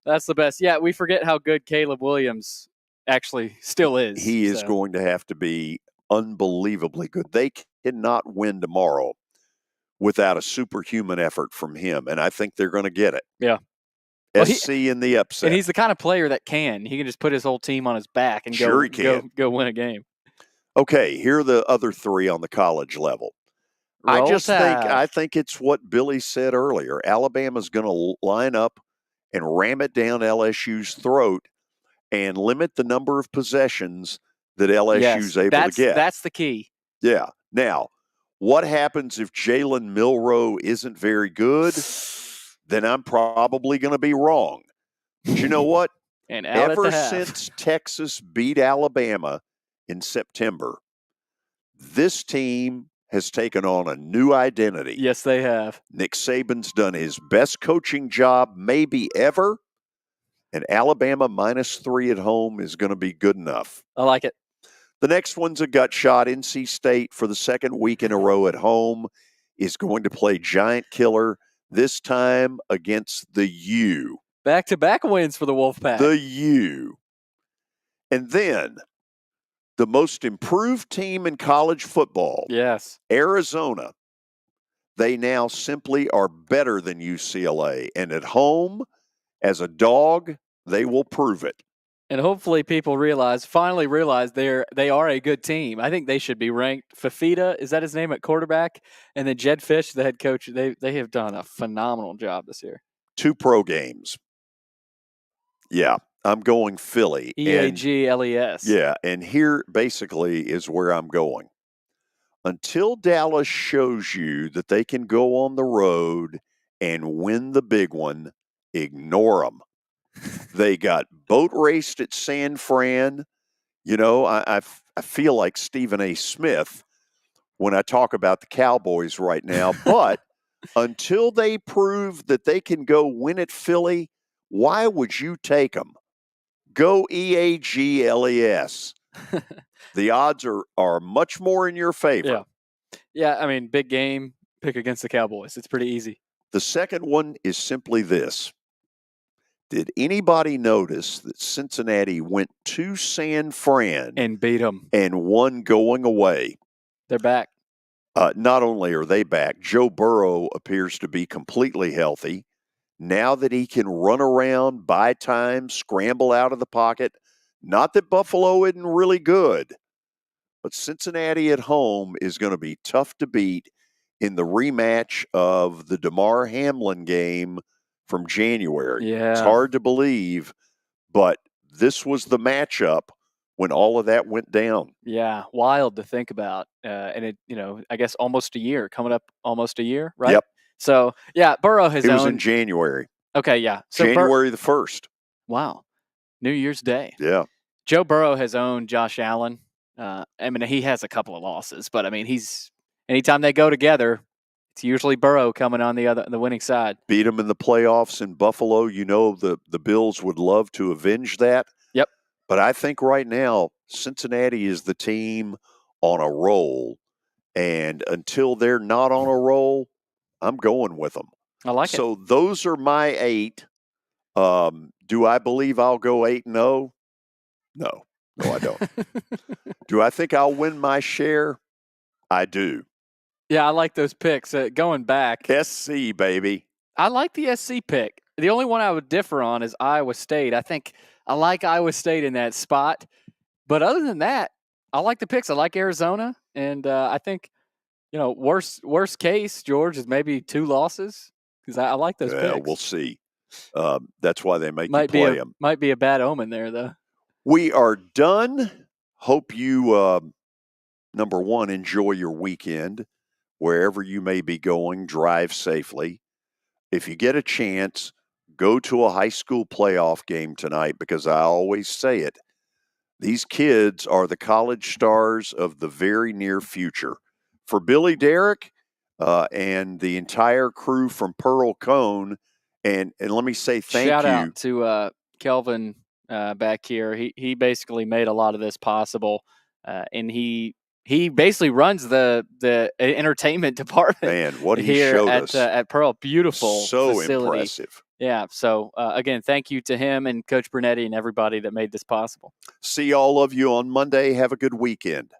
That's the best. Yeah, we forget how good Caleb Williams actually still is.
He is going to have to be unbelievably good. They cannot win tomorrow without a superhuman effort from him, and I think they're going to get it.
Yeah.
SC in the upset.
And he's the kind of player that can. He can just put his whole team on his back and
Sure he can.
go win a game.
Okay, here are the other 3 on the college level. I think it's what Billy said earlier. Alabama's going to line up and ram it down LSU's throat and limit the number of possessions that LSU's able to get.
That's the key.
Yeah. Now, what happens if Jalen Milroe isn't very good? Then I'm probably going to be wrong. But you know what?
And
ever since Texas beat Alabama in September, this team has taken on a new identity.
Yes, they have.
Nick Saban's done his best coaching job maybe ever, and Alabama -3 at home is going to be good enough.
I like it.
The next one's a gut shot. NC State, for the second week in a row at home, is going to play Giant Killer, this time against the U.
Back-to-back wins for the Wolfpack.
The U. And then the most improved team in college football,
yes,
Arizona. They now simply are better than UCLA. And at home, as a dog, they will prove it.
And hopefully people finally realize they are a good team. I think they should be ranked. Fafita, is that his name at quarterback? And then Jed Fish, the head coach, they have done a phenomenal job this year.
2 pro games. Yeah, I'm going Philly.
EAGLES.
Yeah, and here basically is where I'm going. Until Dallas shows you that they can go on the road and win the big one, ignore them. They got boat raced at San Fran. You know, I feel like Stephen A. Smith when I talk about the Cowboys right now. But until they prove that they can go win at Philly, why would you take them? Go EAGLES. The odds are much more in your favor.
Yeah, I mean, big game, pick against the Cowboys. It's pretty easy.
The second one is simply this. Did anybody notice that Cincinnati went to San Fran
and beat them
and won going away?
They're back.
Not only are they back, Joe Burrow appears to be completely healthy. Now that he can run around, buy time, scramble out of the pocket. Not that Buffalo isn't really good, but Cincinnati at home is going to be tough to beat in the rematch of the Damar Hamlin game from January.
Yeah.
It's hard to believe, but this was the matchup when all of that went down.
Yeah, wild to think about. And it, I guess coming up almost a year, right?
Yep.
So, yeah, Burrow has
It was in January.
Okay, yeah. So
January the 1st.
Wow. New Year's Day.
Yeah.
Joe Burrow has owned Josh Allen. I mean, he has a couple of losses, but I mean, anytime they go together, it's usually Burrow coming on the winning side.
Beat him in the playoffs in Buffalo. You know the Bills would love to avenge that.
Yep.
But I think right now Cincinnati is the team on a roll, and until they're not on a roll, I'm going with them.
I like it.
So those are my 8. Do I believe I'll go 8-0? No, I don't. Do I think I'll win my share? I do.
Yeah, I like those picks. Going back.
SC, baby.
I like the SC pick. the only one I would differ on is Iowa State. I think I like Iowa State in that spot. But other than that, I like the picks. I like Arizona. And I think, worst case, George, is maybe 2 losses because I like those picks.
We'll see. That's why they make you play them.
Might be a bad omen there, though.
We are done. Hope you, number one, enjoy your weekend. Wherever you may be going, drive safely. If you get a chance, go to a high school playoff game tonight, because I always say it. These kids are the college stars of the very near future. For Billy Derrick and the entire crew from Pearl-Cohn, and let me say thank
Shout
you.
out to Kelvin back here. He basically made a lot of this possible, and he basically runs the entertainment department.
Man, what he
here
showed
at
us
at Pearl, beautiful
so
facility.
Impressive.
Yeah. So again, thank you to him and Coach Brunetti and everybody that made this possible.
See all of you on Monday. Have a good weekend.